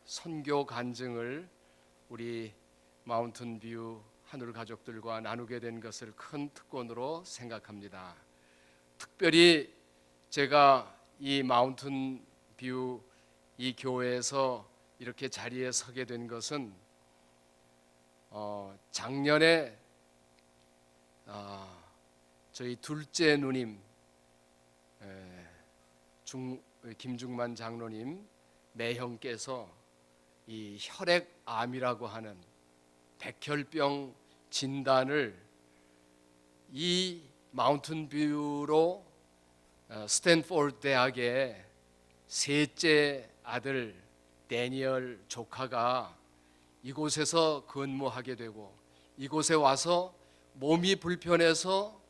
선교 간증을 우리 마운틴뷰 하늘 가족들과 나누게 된 것을 큰 특권으로 생각합니다. 특별히 제가 이 마운틴뷰 이 교회에서 이렇게 자리에 서게 된 것은 작년에 저희 둘째 누님 김중만 장로님 매형께서 이 혈액암이라고 하는 백혈병 진단을 이 마운틴뷰로 스탠포드 대학의 셋째 아들 데니얼 조카가 이곳에서 근무하게 되고 이곳에 와서 몸이 불편해서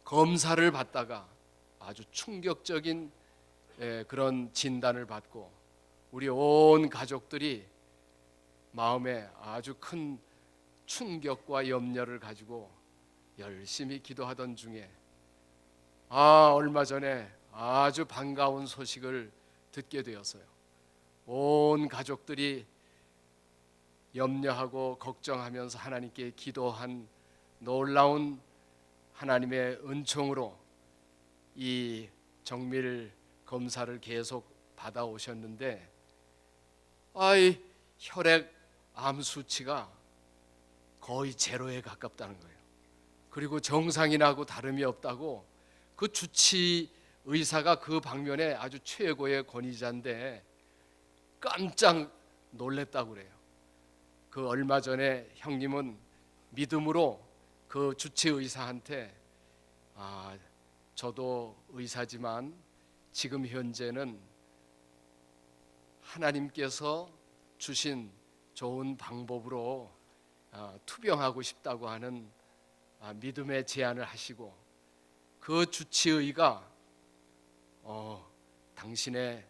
검사를 받다가 아주 충격적인 그런 진단을 받고 우리 온 가족들이 마음에 아주 큰 충격과 염려를 가지고 열심히 기도하던 중에 얼마 전에 아주 반가운 소식을 듣게 되었어요. 온 가족들이 염려하고 걱정하면서 하나님께 기도한 놀라운 하나님의 은총으로 이 정밀 검사를 계속 받아오셨는데 혈액암 수치가 거의 제로에 가깝다는 거예요. 그리고 정상인하고 다름이 없다고 그 주치 의사가 그 방면에 아주 최고의 권위자인데 깜짝 놀랬다고 그래요. 그 얼마 전에 형님은 믿음으로 그 주치 의사한테 저도 의사지만 지금 현재는 하나님께서 주신 좋은 방법으로 투병하고 싶다고 하는 믿음의 제안을 하시고 그 주치의가 당신의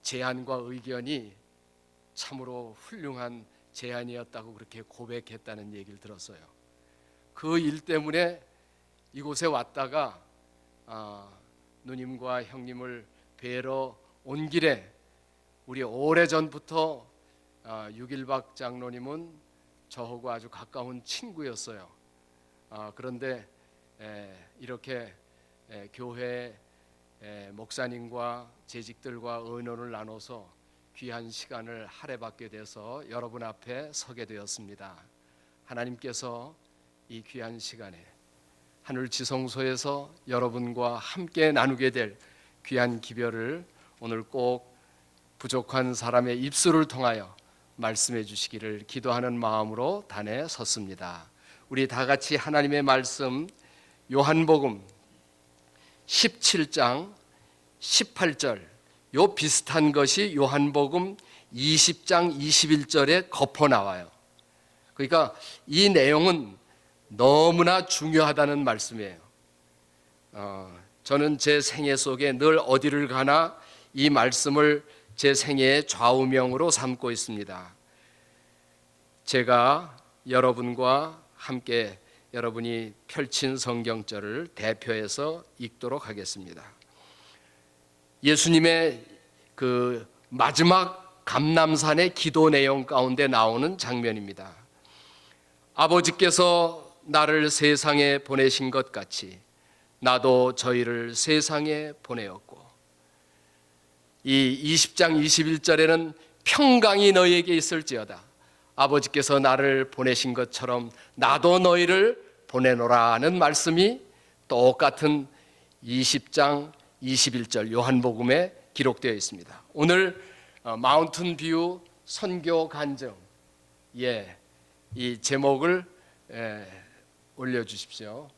제안과 의견이 참으로 훌륭한 제안이었다고 그렇게 고백했다는 얘기를 들었어요. 그 일 때문에 이곳에 왔다가 누님과 형님을 뵈러 온 길에 우리 오래전부터 6.1박 장로님은 저하고 아주 가까운 친구였어요. 그런데 이렇게 교회 목사님과 재직들과 의논을 나눠서 귀한 시간을 할애받게 돼서 여러분 앞에 서게 되었습니다. 하나님께서 이 귀한 시간에 하늘 지성소에서 여러분과 함께 나누게 될 귀한 기별을 오늘 꼭 부족한 사람의 입술을 통하여 말씀해 주시기를 기도하는 마음으로 단에 섰습니다. 우리 다 같이 하나님의 말씀 요한복음 17장 18절 요 비슷한 것이 요한복음 20장 21절에 덮어 나와요. 그러니까 이 내용은 너무나 중요하다는 말씀이에요. 저는 제 생애 속에 늘 어디를 가나 이 말씀을 제 생애의 좌우명으로 삼고 있습니다. 제가 여러분과 함께 여러분이 펼친 성경절을 대표해서 읽도록 하겠습니다. 예수님의 그 마지막 감람산의 기도 내용 가운데 나오는 장면입니다. 아버지께서 나를 세상에 보내신 것 같이 나도 저희를 세상에 보내었고, 이 20장 21절에는 평강이 너희에게 있을지어다 아버지께서 나를 보내신 것처럼 나도 너희를 보내노라는 말씀이 똑같은 20장 21절 요한복음에 기록되어 있습니다. 오늘 마운틴뷰 선교 간증 이 제목을 올려주십시오.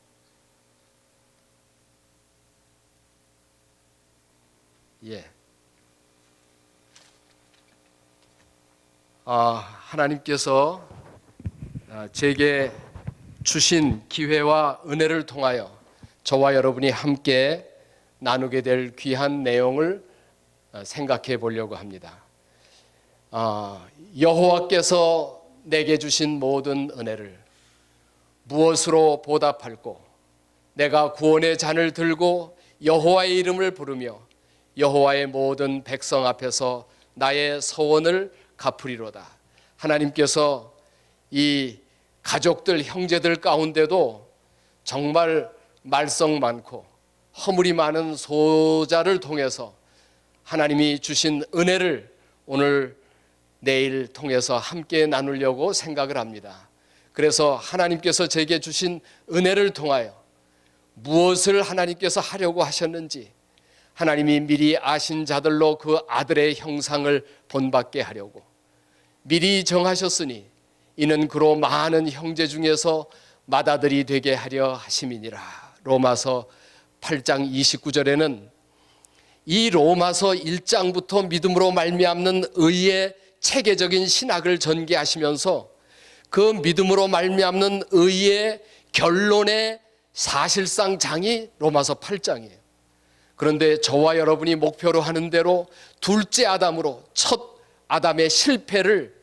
하나님께서 제게 주신 기회와 은혜를 통하여 저와 여러분이 함께 나누게 될 귀한 내용을 생각해 보려고 합니다. 여호와께서 내게 주신 모든 은혜를 무엇으로 보답할꼬? 내가 구원의 잔을 들고 여호와의 이름을 부르며 여호와의 모든 백성 앞에서 나의 서원을 갚으리로다. 하나님께서 이 가족들, 형제들 가운데도 정말 말썽 많고 허물이 많은 소자를 통해서 하나님이 주신 은혜를 오늘 내일 통해서 함께 나누려고 생각을 합니다. 그래서 하나님께서 제게 주신 은혜를 통하여 무엇을 하나님께서 하려고 하셨는지 하나님이 미리 아신 자들로 그 아들의 형상을 본받게 하려고 미리 정하셨으니 이는 그로 많은 형제 중에서 맏아들이 되게 하려 하심이니라. 로마서 8장 29절에는 이 로마서 1장부터 믿음으로 말미암는 의의 체계적인 신학을 전개하시면서 그 믿음으로 말미암는 의의 결론의 사실상 장이 로마서 8장이에요. 그런데 저와 여러분이 목표로 하는 대로 둘째 아담으로 첫 아담의 실패를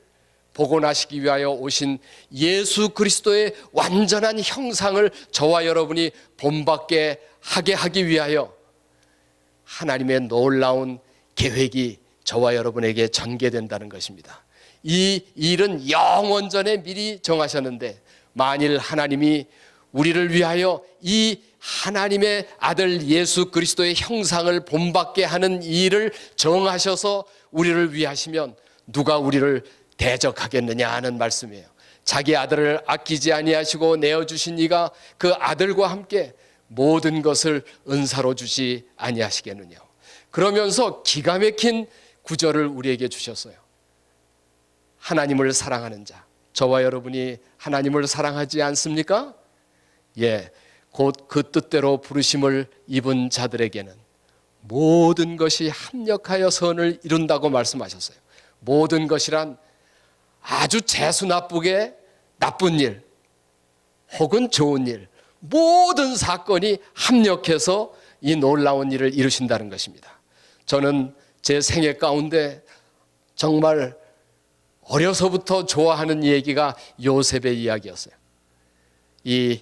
복원하시기 위하여 오신 예수 그리스도의 완전한 형상을 저와 여러분이 본받게 하게 하기 위하여 하나님의 놀라운 계획이 저와 여러분에게 전개된다는 것입니다. 이 일은 영원 전에 미리 정하셨는데 만일 하나님이 우리를 위하여 이 하나님의 아들 예수 그리스도의 형상을 본받게 하는 일을 정하셔서 우리를 위하시면 누가 우리를 대적하겠느냐 하는 말씀이에요. 자기 아들을 아끼지 아니하시고 내어주신 이가 그 아들과 함께 모든 것을 은사로 주지 아니하시겠느냐. 그러면서 기가 막힌 구절을 우리에게 주셨어요. 하나님을 사랑하는 자, 저와 여러분이 하나님을 사랑하지 않습니까? 예, 곧 그 뜻대로 부르심을 입은 자들에게는 모든 것이 합력하여 선을 이룬다고 말씀하셨어요. 모든 것이란 아주 재수 나쁘게 나쁜 일 혹은 좋은 일, 모든 사건이 합력해서 이 놀라운 일을 이루신다는 것입니다. 저는 제 생애 가운데 정말 어려서부터 좋아하는 얘기가 요셉의 이야기였어요. 이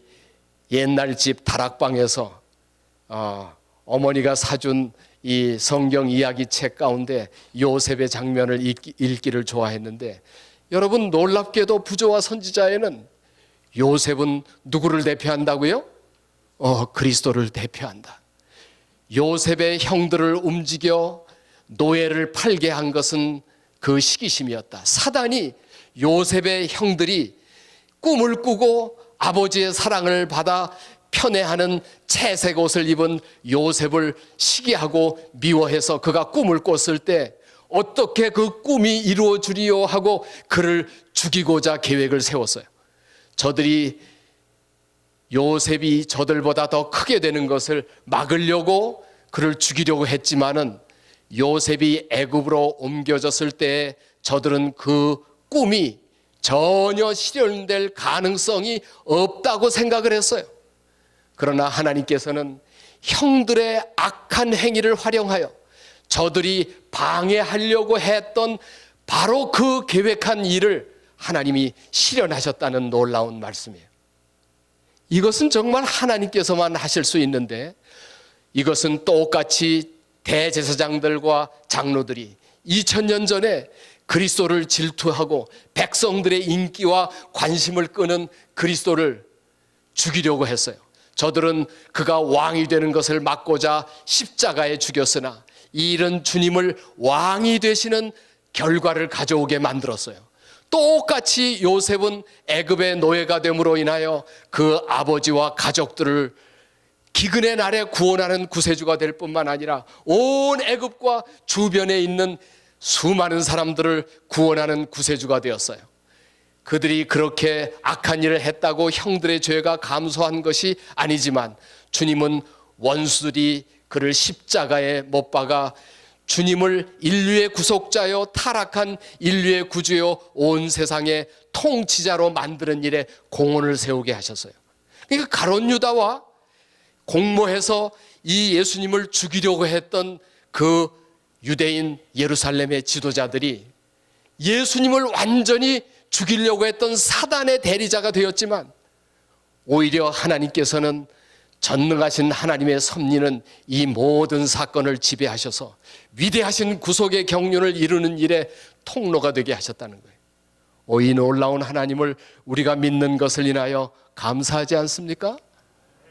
옛날 집 다락방에서 어머니가 사준 이 성경 이야기 책 가운데 요셉의 장면을 읽기를 좋아했는데, 여러분 놀랍게도 부조와 선지자에는 요셉은 누구를 대표한다고요? 그리스도를 대표한다. 요셉의 형들을 움직여 노예를 팔게 한 것은 그 시기심이었다. 사단이 요셉의 형들이 꿈을 꾸고 아버지의 사랑을 받아 편애하는 채색 옷을 입은 요셉을 시기하고 미워해서 그가 꿈을 꿨을 때 어떻게 그 꿈이 이루어지리요 하고 그를 죽이고자 계획을 세웠어요. 저들이 요셉이 저들보다 더 크게 되는 것을 막으려고 그를 죽이려고 했지만은 요셉이 애굽으로 옮겨졌을 때 저들은 그 꿈이 전혀 실현될 가능성이 없다고 생각을 했어요. 그러나 하나님께서는 형들의 악한 행위를 활용하여 저들이 방해하려고 했던 바로 그 계획한 일을 하나님이 실현하셨다는 놀라운 말씀이에요. 이것은 정말 하나님께서만 하실 수 있는데, 이것은 똑같이 대제사장들과 장로들이 2000년 전에 그리스도를 질투하고 백성들의 인기와 관심을 끄는 그리스도를 죽이려고 했어요. 저들은 그가 왕이 되는 것을 막고자 십자가에 죽였으나 이 일은 주님을 왕이 되시는 결과를 가져오게 만들었어요. 똑같이 요셉은 애굽의 노예가 됨으로 인하여 그 아버지와 가족들을 기근의 날에 구원하는 구세주가 될 뿐만 아니라 온 애굽과 주변에 있는 수많은 사람들을 구원하는 구세주가 되었어요. 그들이 그렇게 악한 일을 했다고 형들의 죄가 감소한 것이 아니지만 주님은 원수들이 그를 십자가에 못 박아 주님을 인류의 구속자요 타락한 인류의 구주요 온 세상의 통치자로 만드는 일에 공헌을 세우게 하셨어요. 그러니까 가룟 유다와 공모해서 이 예수님을 죽이려고 했던 그 유대인 예루살렘의 지도자들이 예수님을 완전히 죽이려고 했던 사단의 대리자가 되었지만, 오히려 하나님께서는 전능하신 하나님의 섭리는 이 모든 사건을 지배하셔서 위대하신 구속의 경륜을 이루는 일에 통로가 되게 하셨다는 거예요. 이 놀라운 하나님을 우리가 믿는 것을 인하여 감사하지 않습니까?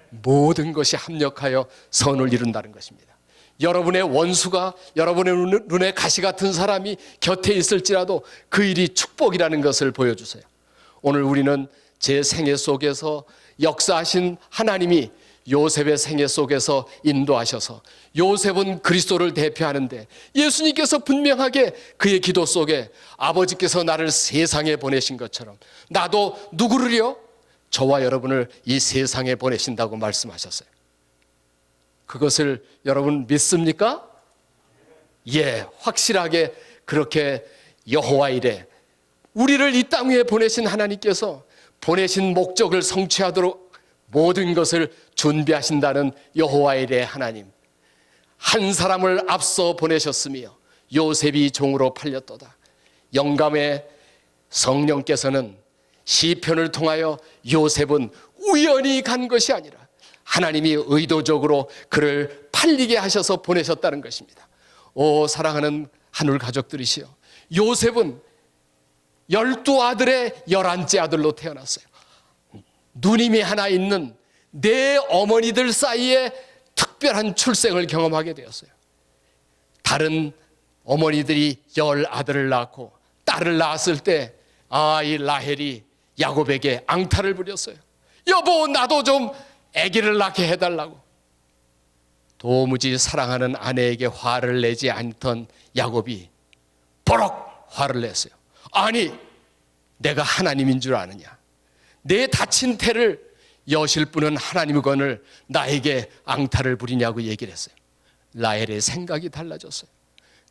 모든 것이 합력하여 선을 이룬다는 것입니다. 여러분의 원수가 여러분의 눈에 가시 같은 사람이 곁에 있을지라도 그 일이 축복이라는 것을 보여주세요. 오늘 우리는 제 생애 속에서 역사하신 하나님이 요셉의 생애 속에서 인도하셔서 요셉은 그리스도를 대표하는데 예수님께서 분명하게 그의 기도 속에 아버지께서 나를 세상에 보내신 것처럼 나도 누구를요? 저와 여러분을 이 세상에 보내신다고 말씀하셨어요. 그것을 여러분 믿습니까? 예, 확실하게 그렇게 여호와 이레 우리를 이 땅 위에 보내신 하나님께서 보내신 목적을 성취하도록 모든 것을 준비하신다는 여호와 이레 하나님, 한 사람을 앞서 보내셨으며 요셉이 종으로 팔렸도다. 영감의 성령께서는 시편을 통하여 요셉은 우연히 간 것이 아니라 하나님이 의도적으로 그를 팔리게 하셔서 보내셨다는 것입니다. 오 사랑하는 하늘 가족들이시여, 요셉은 12아들의 11째 아들로 태어났어요. 누님이 하나 있는 네 어머니들 사이에 특별한 출생을 경험하게 되었어요. 다른 어머니들이 10아들을 낳고 딸을 낳았을 때 이 라헬이 야곱에게 앙탈을 부렸어요. 여보, 나도 좀 아기를 낳게 해달라고. 도무지 사랑하는 아내에게 화를 내지 않던 야곱이 버럭 화를 냈어요. 아니, 내가 하나님인 줄 아느냐? 내 다친 태를 여실 분은 하나님이거늘 나에게 앙탈을 부리냐고 얘기를 했어요. 라헬의 생각이 달라졌어요.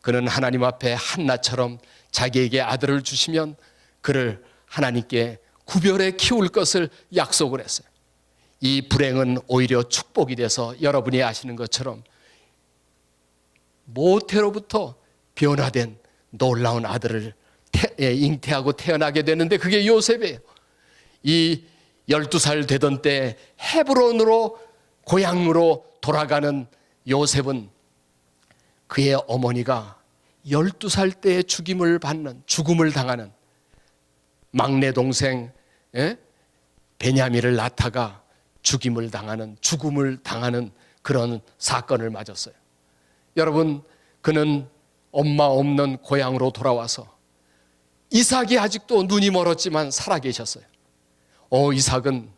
그는 하나님 앞에 한나처럼 자기에게 아들을 주시면 그를 하나님께 구별해 키울 것을 약속을 했어요. 이 불행은 오히려 축복이 돼서 여러분이 아시는 것처럼 모태로부터 변화된 놀라운 아들을 잉태하고 태어나게 되는데 그게 요셉이에요. 이 12살 되던 때 헤브론으로 고향으로 돌아가는 요셉은 그의 어머니가 12살 때에 죽음을 당하는 막내 동생 베냐민을 낳다가 죽음을 당하는 그런 사건을 맞았어요. 여러분, 그는 엄마 없는 고향으로 돌아와서 이삭이 아직도 눈이 멀었지만 살아계셨어요. 이삭은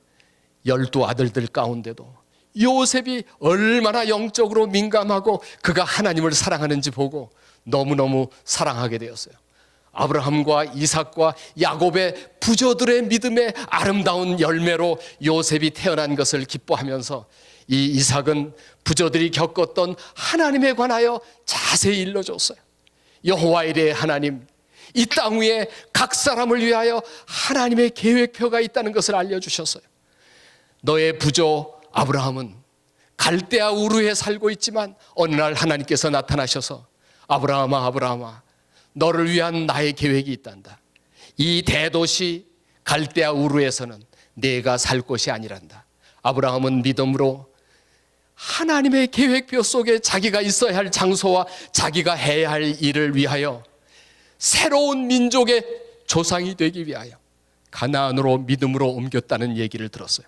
12아들들 가운데도 요셉이 얼마나 영적으로 민감하고 그가 하나님을 사랑하는지 보고 너무너무 사랑하게 되었어요. 아브라함과 이삭과 야곱의 부조들의 믿음의 아름다운 열매로 요셉이 태어난 것을 기뻐하면서 이 이삭은 부조들이 겪었던 하나님에 관하여 자세히 일러줬어요. 여호와 이레 하나님, 이 땅 위에 각 사람을 위하여 하나님의 계획표가 있다는 것을 알려주셨어요. 너의 부조 아브라함은 갈대아 우르에 살고 있지만 어느 날 하나님께서 나타나셔서 아브라함아 너를 위한 나의 계획이 있단다. 이 대도시 갈대아 우르에서는 내가 살 곳이 아니란다. 아브라함은 믿음으로 하나님의 계획표 속에 자기가 있어야 할 장소와 자기가 해야 할 일을 위하여 새로운 민족의 조상이 되기 위하여 가나안으로 믿음으로 옮겼다는 얘기를 들었어요.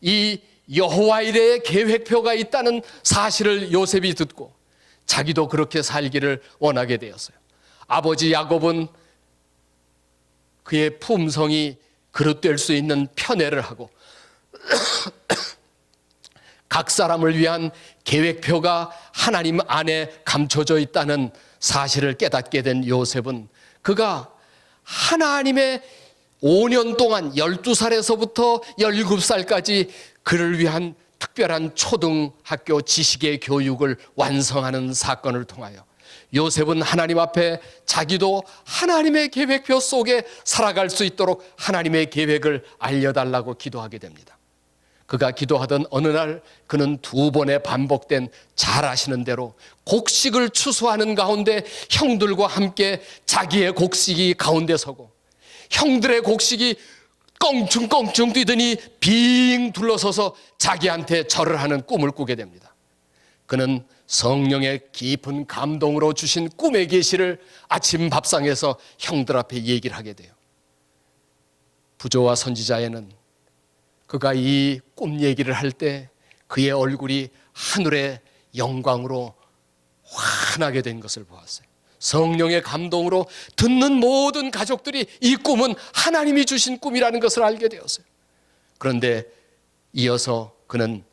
이 여호와 이레의 계획표가 있다는 사실을 요셉이 듣고 자기도 그렇게 살기를 원하게 되었어요. 아버지 야곱은 그의 품성이 그릇될 수 있는 편애를 하고 각 사람을 위한 계획표가 하나님 안에 감춰져 있다는 사실을 깨닫게 된 요셉은 그가 하나님의 5년 동안 12살에서부터 17살까지 그를 위한 특별한 초등학교 지식의 교육을 완성하는 사건을 통하여 요셉은 하나님 앞에 자기도 하나님의 계획표 속에 살아갈 수 있도록 하나님의 계획을 알려달라고 기도하게 됩니다. 그가 기도하던 어느 날 그는 2번의 반복된 잘 아시는 대로 곡식을 추수하는 가운데 형들과 함께 자기의 곡식이 가운데 서고 형들의 곡식이 껑충껑충 뛰더니 빙 둘러서서 자기한테 절을 하는 꿈을 꾸게 됩니다. 그는 성령의 깊은 감동으로 주신 꿈의 계시를 아침 밥상에서 형들 앞에 얘기를 하게 돼요. 부조와 선지자에는 그가 이 꿈 얘기를 할 때 그의 얼굴이 하늘의 영광으로 환하게 된 것을 보았어요. 성령의 감동으로 듣는 모든 가족들이 이 꿈은 하나님이 주신 꿈이라는 것을 알게 되었어요. 그런데 이어서 그는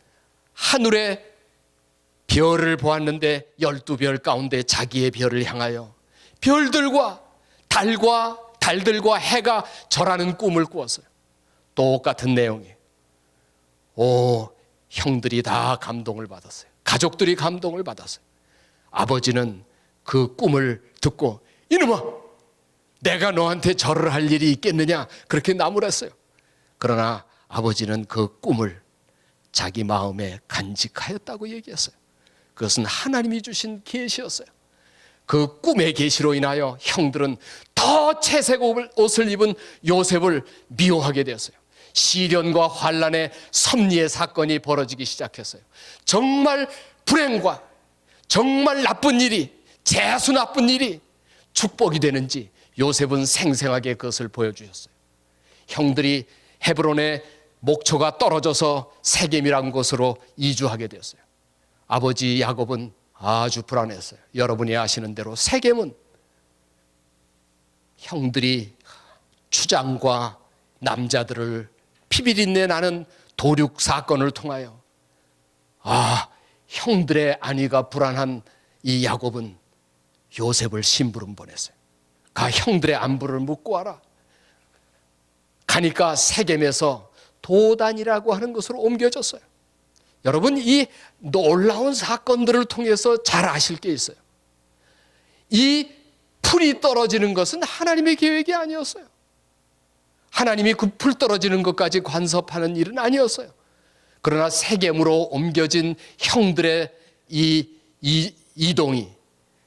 하늘의 별을 보았는데 12별 가운데 자기의 별을 향하여 별들과 달들과 해가 절하는 꿈을 꾸었어요. 똑같은 내용이에요. 형들이 다 감동을 받았어요. 가족들이 감동을 받았어요. 아버지는 그 꿈을 듣고 이놈아, 내가 너한테 절을 할 일이 있겠느냐 그렇게 나무랐어요. 그러나 아버지는 그 꿈을 자기 마음에 간직하였다고 얘기했어요. 그것은 하나님이 주신 계시였어요. 그 꿈의 계시로 인하여 형들은 더 채색 옷을 입은 요셉을 미워하게 되었어요. 시련과 환난의 섭리의 사건이 벌어지기 시작했어요. 정말 불행과 정말 나쁜 일이, 재수 나쁜 일이 축복이 되는지 요셉은 생생하게 그것을 보여주셨어요. 형들이 헤브론의 목초가 떨어져서 세겜이라는 곳으로 이주하게 되었어요. 아버지 야곱은 아주 불안했어요. 여러분이 아시는 대로 세겜은 형들이 추장과 남자들을 피비린내 나는 도륙 사건을 통하여 형들의 안위가 불안한 이 야곱은 요셉을 심부름 보냈어요. 가 형들의 안부를 묻고 와라. 가니까 세겜에서 도단이라고 하는 곳으로 옮겨졌어요. 여러분, 이 놀라운 사건들을 통해서 잘 아실 게 있어요. 이 풀이 떨어지는 것은 하나님의 계획이 아니었어요. 하나님이 그 풀 떨어지는 것까지 간섭하는 일은 아니었어요. 그러나 세겜으로 옮겨진 형들의 이 이동이,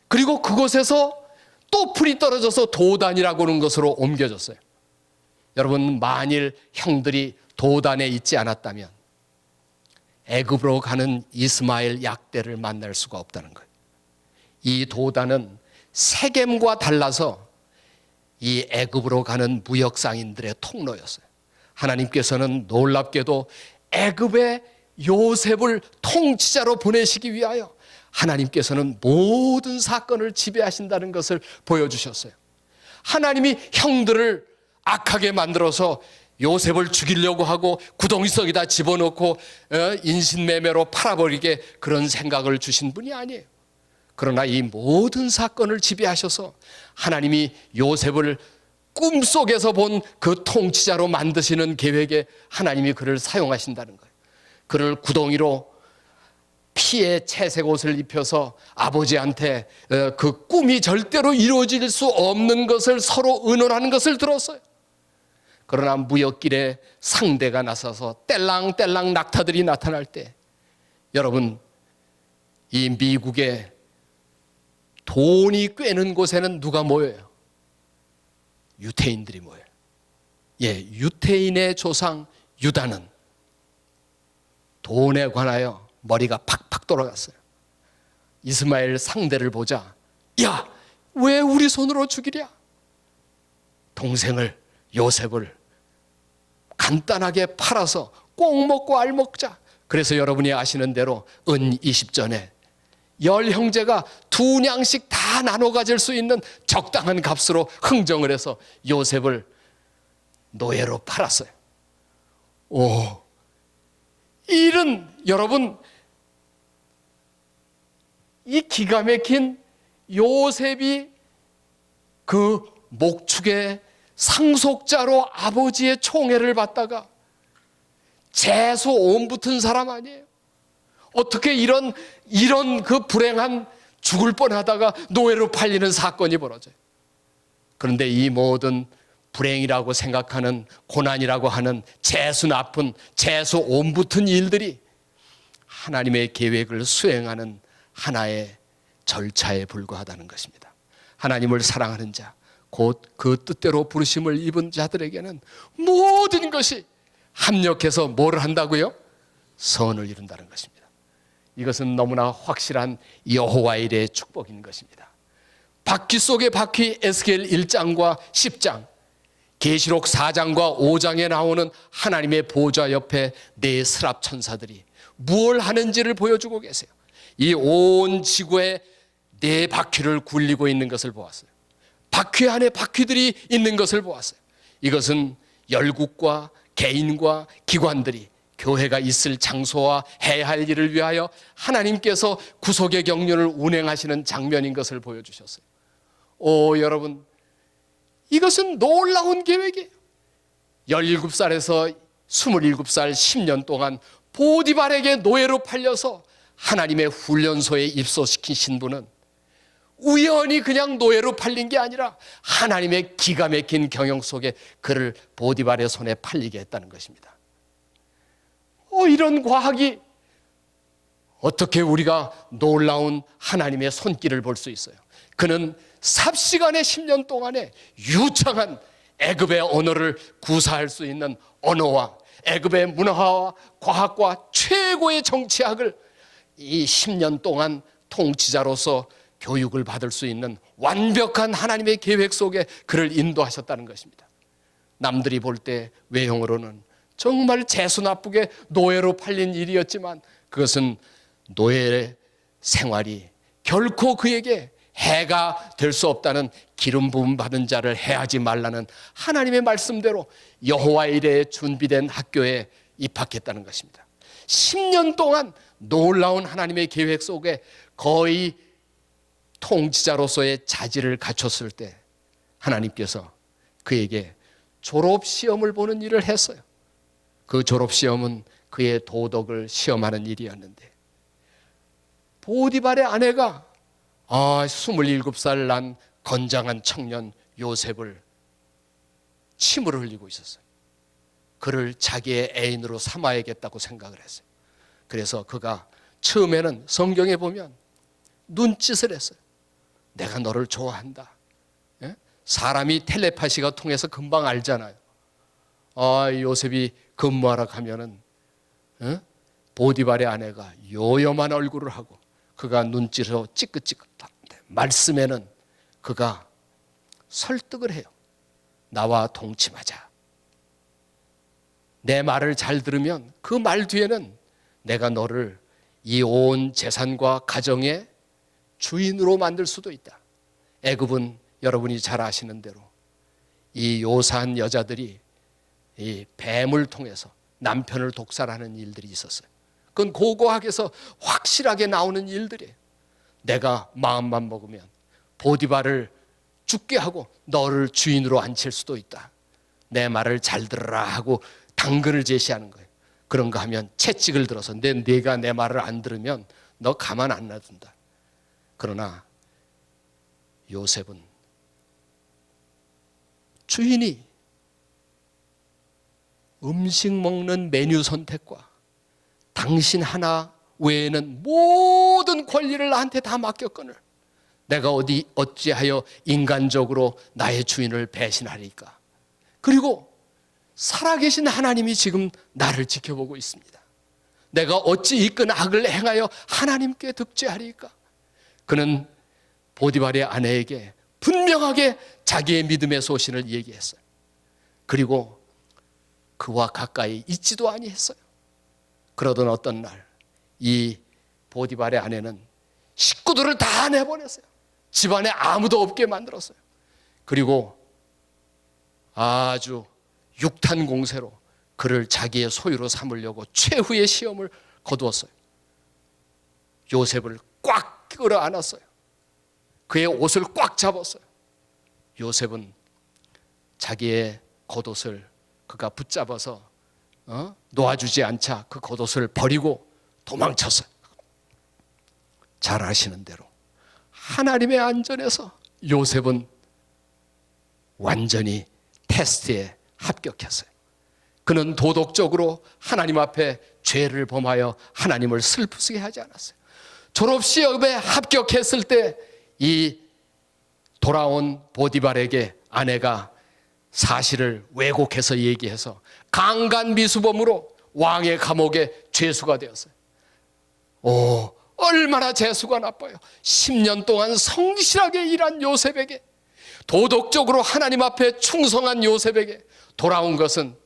그리고 그곳에서 또 풀이 떨어져서 도단이라고 하는 것으로 옮겨졌어요. 여러분, 만일 형들이 도단에 있지 않았다면 애굽으로 가는 이스마엘 약대를 만날 수가 없다는 거예요. 이 도단은 세겜과 달라서 이 애굽으로 가는 무역상인들의 통로였어요. 하나님께서는 놀랍게도 애굽의 요셉을 통치자로 보내시기 위하여 하나님께서는 모든 사건을 지배하신다는 것을 보여주셨어요. 하나님이 형들을 악하게 만들어서 요셉을 죽이려고 하고 구덩이속에다 집어넣고 인신매매로 팔아버리게 그런 생각을 주신 분이 아니에요. 그러나 이 모든 사건을 지배하셔서 하나님이 요셉을 꿈속에서 본 그 통치자로 만드시는 계획에 하나님이 그를 사용하신다는 거예요. 그를 구덩이로 피의 채색 옷을 입혀서 아버지한테 그 꿈이 절대로 이루어질 수 없는 것을 서로 의논하는 것을 들었어요. 그러나 무역길에 상대가 나서서 뗄랑뗄랑 낙타들이 나타날 때, 여러분, 이 미국의 돈이 꿰는 곳에는 누가 모여요? 유태인들이 모여요. 유태인의 조상 유다는 돈에 관하여 머리가 팍팍 돌아갔어요. 이스마엘 상대를 보자, 야, 왜 우리 손으로 죽이랴? 동생을, 요셉을 간단하게 팔아서 꼭 먹고 알 먹자. 그래서 여러분이 아시는 대로 은 20전에 10형제가 2냥씩 다 나눠 가질 수 있는 적당한 값으로 흥정을 해서 요셉을 노예로 팔았어요. 일은 여러분, 이 기가 막힌 요셉이 그 목축의 상속자로 아버지의 총애를 받다가 재수 온 붙은 사람 아니에요? 어떻게 이런 그 불행한 죽을 뻔하다가 노예로 팔리는 사건이 벌어져요? 그런데 이 모든 불행이라고 생각하는, 고난이라고 하는 재수 나쁜, 재수 온 붙은 일들이 하나님의 계획을 수행하는 하나의 절차에 불과하다는 것입니다. 하나님을 사랑하는 자, 곧 그 뜻대로 부르심을 입은 자들에게는 모든 것이 합력해서 뭐를 한다고요? 선을 이룬다는 것입니다. 이것은 너무나 확실한 여호와 일의 축복인 것입니다. 바퀴 속의 바퀴, 에스겔 1장과 10장, 계시록 4장과 5장에 나오는 하나님의 보좌 옆에 네 스랍 천사들이 무엇을 하는지를 보여주고 계세요. 이 온 지구에 네 바퀴를 굴리고 있는 것을 보았어요. 바퀴 안에 바퀴들이 있는 것을 보았어요. 이것은 열국과 개인과 기관들이 교회가 있을 장소와 해야 할 일을 위하여 하나님께서 구속의 경륜을 운행하시는 장면인 것을 보여주셨어요. 오, 여러분, 이것은 놀라운 계획이에요. 17살에서 27살 10년 동안 보디발에게 노예로 팔려서 하나님의 훈련소에 입소시키신 분은 우연히 그냥 노예로 팔린 게 아니라 하나님의 기가 막힌 경영 속에 그를 보디발의 손에 팔리게 했다는 것입니다. 이런 과학이 어떻게 우리가 놀라운 하나님의 손길을 볼 수 있어요? 그는 삽시간의 10년 동안에 유창한 애굽의 언어를 구사할 수 있는 언어와 애굽의 문화와 과학과 최고의 정치학을 이 10년 동안 통치자로서 교육을 받을 수 있는 완벽한 하나님의 계획 속에 그를 인도하셨다는 것입니다. 남들이 볼 때 외형으로는 정말 재수 나쁘게 노예로 팔린 일이었지만 그것은 노예 생활이 결코 그에게 해가 될 수 없다는 기름 부음 받은 자를 해하지 말라는 하나님의 말씀대로 여호와 일에 준비된 학교에 입학했다는 것입니다. 10년 동안 놀라운 하나님의 계획 속에 거의 통치자로서의 자질을 갖췄을 때 하나님께서 그에게 졸업시험을 보는 일을 했어요. 그 졸업시험은 그의 도덕을 시험하는 일이었는데 보디발의 아내가 27살 난 건장한 청년 요셉을 침을 흘리고 있었어요. 그를 자기의 애인으로 삼아야겠다고 생각을 했어요. 그래서 그가 처음에는 성경에 보면 눈짓을 했어요. 내가 너를 좋아한다. 사람이 텔레파시가 통해서 금방 알잖아요. 요셉이 근무하러 가면은 보디발의 아내가 요염한 얼굴을 하고 그가 눈짓으로 찌긋찌긋한데 말씀에는 그가 설득을 해요. 나와 동침하자. 내 말을 잘 들으면 그 말 뒤에는 내가 너를 이 온 재산과 가정의 주인으로 만들 수도 있다. 애굽은 여러분이 잘 아시는 대로 이 요사한 여자들이 이 뱀을 통해서 남편을 독살하는 일들이 있었어요. 그건 고고학에서 확실하게 나오는 일들이에요. 내가 마음만 먹으면 보디발을 죽게 하고 너를 주인으로 앉힐 수도 있다. 내 말을 잘 들으라 하고 당근을 제시하는 거예요. 그런가 하면 채찍을 들어서 네가 내 말을 안 들으면 너 가만 안 놔둔다. 그러나 요셉은 주인이 음식 먹는 메뉴 선택과 당신 하나 외에는 모든 권리를 나한테 다 맡겼거늘 내가 어찌하여 인간적으로 나의 주인을 배신하리까. 그리고 살아계신 하나님이 지금 나를 지켜보고 있습니다. 내가 어찌 이끈 악을 행하여 하나님께 득죄하리까. 그는 보디발의 아내에게 분명하게 자기의 믿음의 소신을 얘기했어요. 그리고 그와 가까이 있지도 아니했어요. 그러던 어떤 날 이 보디발의 아내는 식구들을 다 내보냈어요. 집안에 아무도 없게 만들었어요. 그리고 아주 육탄 공세로 그를 자기의 소유로 삼으려고 최후의 시험을 거두었어요. 요셉을 꽉 끌어안았어요. 그의 옷을 꽉 잡았어요. 요셉은 자기의 겉옷을 그가 붙잡아서 놓아주지 않자 그 겉옷을 버리고 도망쳤어요. 잘 아시는 대로 하나님의 안전에서 요셉은 완전히 테스트에 합격했어요. 그는 도덕적으로 하나님 앞에 죄를 범하여 하나님을 슬프게 하지 않았어요. 졸업시험에 합격했을 때 이 돌아온 보디발에게 아내가 사실을 왜곡해서 얘기해서 강간미수범으로 왕의 감옥에 죄수가 되었어요. 얼마나 재수가 나빠요. 10년 동안 성실하게 일한 요셉에게, 도덕적으로 하나님 앞에 충성한 요셉에게 돌아온 것은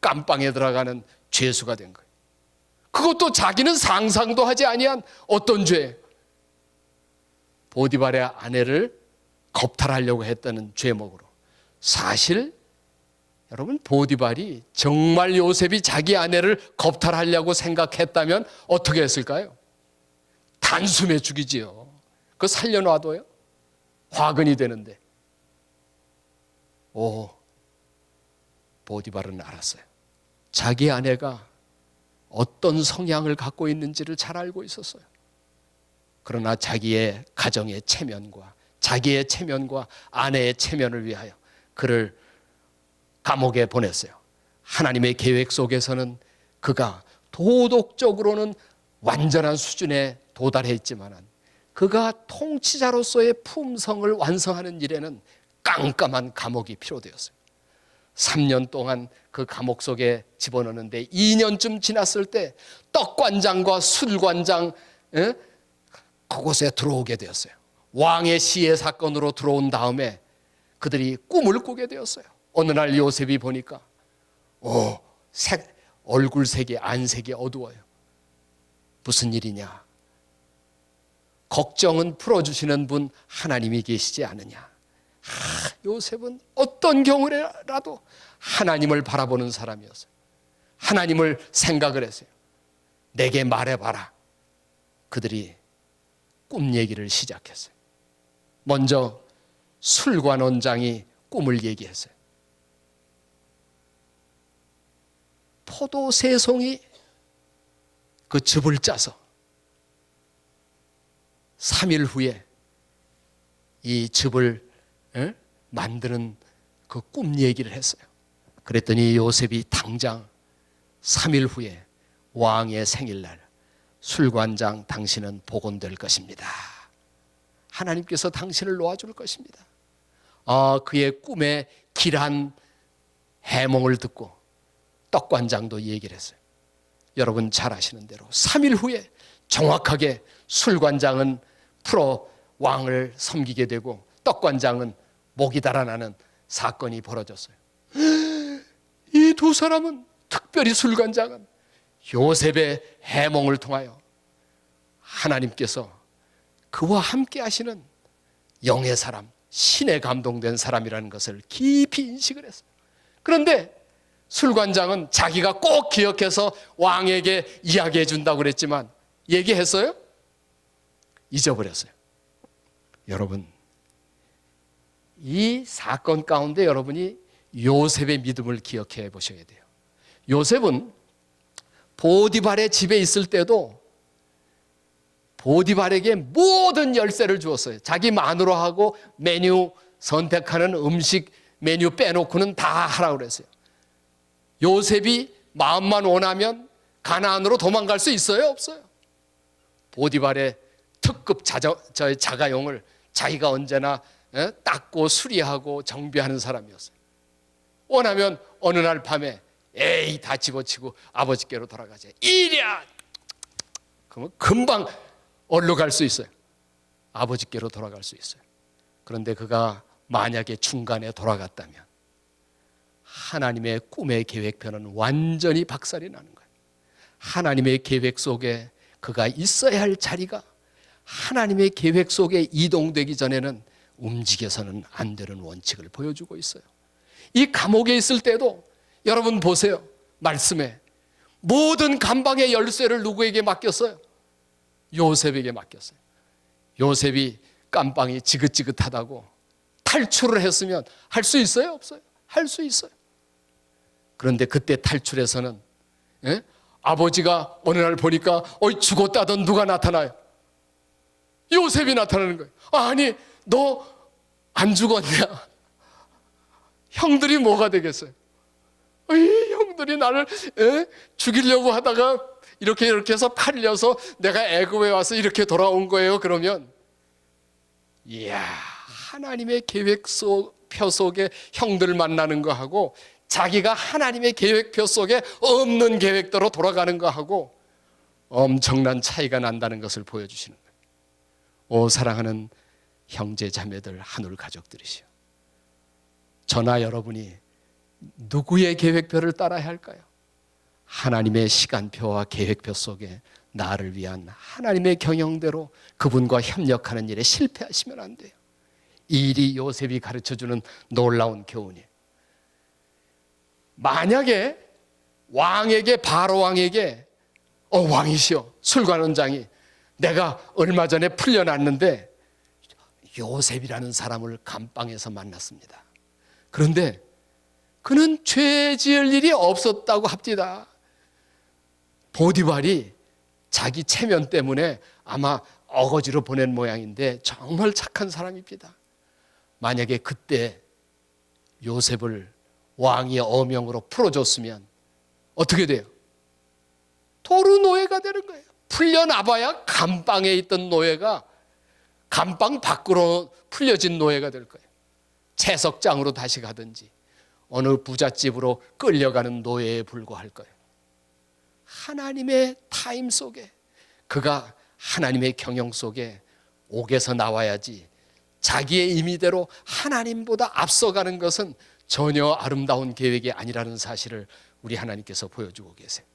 깜빵에 들어가는 죄수가 된 거예요. 그것도 자기는 상상도 하지 아니한 어떤 죄, 보디발의 아내를 겁탈하려고 했다는 죄목으로. 사실 여러분, 보디발이 정말 요셉이 자기 아내를 겁탈하려고 생각했다면 어떻게 했을까요? 단숨에 죽이지요. 그거 살려놔도요 화근이 되는데. 보디발은 알았어요. 자기 아내가 어떤 성향을 갖고 있는지를 잘 알고 있었어요. 그러나 자기의 가정의 체면과 자기의 체면과 아내의 체면을 위하여 그를 감옥에 보냈어요. 하나님의 계획 속에서는 그가 도덕적으로는 완전한 수준에 도달해 있지만 그가 통치자로서의 품성을 완성하는 일에는 깜깜한 감옥이 필요되었어요. 3년 동안 그 감옥 속에 집어넣는데 2년쯤 지났을 때 떡관장과 술관장 그곳에 들어오게 되었어요. 왕의 시해 사건으로 들어온 다음에 그들이 꿈을 꾸게 되었어요. 어느 날 요셉이 보니까 얼굴색이 안색이 어두워요. 무슨 일이냐? 걱정은 풀어주시는 분 하나님이 계시지 않느냐? 요셉은 어떤 경우라도 하나님을 바라보는 사람이었어요. 하나님을 생각을 했어요. 내게 말해봐라. 그들이 꿈 얘기를 시작했어요. 먼저 술관 원장이 꿈을 얘기했어요. 포도 세 송이 그 즙을 짜서 3일 후에 이 즙을 만드는 그 꿈 얘기를 했어요. 그랬더니 요셉이 당장 3일 후에 왕의 생일날 술관장 당신은 복원될 것입니다. 하나님께서 당신을 놓아줄 것입니다. 그의 꿈에 길한 해몽을 듣고 떡관장도 얘기를 했어요. 여러분 잘 아시는 대로 3일 후에 정확하게 술관장은 풀어 왕을 섬기게 되고 떡관장은 목이 달아나는 사건이 벌어졌어요. 이 두 사람은, 특별히 술관장은 요셉의 해몽을 통하여 하나님께서 그와 함께 하시는 영의 사람, 신에 감동된 사람이라는 것을 깊이 인식을 했어요. 그런데 술관장은 자기가 꼭 기억해서 왕에게 이야기해 준다고 그랬지만 얘기했어요? 잊어버렸어요. 여러분, 이 사건 가운데 여러분이 요셉의 믿음을 기억해 보셔야 돼요. 요셉은 보디발의 집에 있을 때도 보디발에게 모든 열쇠를 주었어요. 자기 마누라하고 메뉴 선택하는 음식 메뉴 빼놓고는 다 하라고 그랬어요. 요셉이 마음만 원하면 가나안으로 도망갈 수 있어요? 없어요? 보디발의 특급 자가용을 자기가 언제나 닦고 수리하고 정비하는 사람이었어요. 원하면 어느 날 밤에 에이 다 집어치고 아버지께로 돌아가자. 이랴! 그러면 금방 얼로 갈 수 있어요. 아버지께로 돌아갈 수 있어요. 그런데 그가 만약에 중간에 돌아갔다면 하나님의 꿈의 계획표는 완전히 박살이 나는 거예요. 하나님의 계획 속에 그가 있어야 할 자리가 하나님의 계획 속에 이동되기 전에는 움직여서는 안 되는 원칙을 보여주고 있어요. 이 감옥에 있을 때도 여러분 보세요. 말씀에 모든 감방의 열쇠를 누구에게 맡겼어요? 요셉에게 맡겼어요. 요셉이 감방이 지긋지긋하다고 탈출을 했으면 할 수 있어요? 없어요? 할 수 있어요. 그런데 그때 탈출해서는 아버지가 어느 날 보니까 죽었다던 누가 나타나요? 요셉이 나타나는 거예요. 아니 너 안 죽었냐? 형들이 뭐가 되겠어요? 형들이 나를 죽이려고 하다가 이렇게 해서 팔려서 내가 애굽에 와서 이렇게 돌아온 거예요. 그러면 이야, 하나님의 계획표 속에 형들을 만나는 거하고 자기가 하나님의 계획표 속에 없는 계획대로 돌아가는 거하고 엄청난 차이가 난다는 것을 보여주시는 거예요. 오 사랑하는 형제 자매들, 하늘 가족들이시여, 저나 여러분이 누구의 계획표를 따라야 할까요? 하나님의 시간표와 계획표 속에 나를 위한 하나님의 경영대로 그분과 협력하는 일에 실패하시면 안 돼요. 이 일이 요셉이 가르쳐주는 놀라운 교훈이에요. 만약에 왕에게, 바로 왕에게 왕이시여, 술관원장이 내가 얼마 전에 풀려났는데 요셉이라는 사람을 감방에서 만났습니다. 그런데 그는 죄 지을 일이 없었다고 합디다. 보디발이 자기 체면 때문에 아마 어거지로 보낸 모양인데 정말 착한 사람입니다. 만약에 그때 요셉을 왕이 어명으로 풀어줬으면 어떻게 돼요? 도루 노예가 되는 거예요. 풀려나봐야 감방에 있던 노예가 감방 밖으로 풀려진 노예가 될 거예요. 채석장으로 다시 가든지 어느 부잣집으로 끌려가는 노예에 불과할 거예요. 하나님의 타임 속에, 그가 하나님의 경영 속에 옥에서 나와야지 자기의 임의대로 하나님보다 앞서가는 것은 전혀 아름다운 계획이 아니라는 사실을 우리 하나님께서 보여주고 계세요.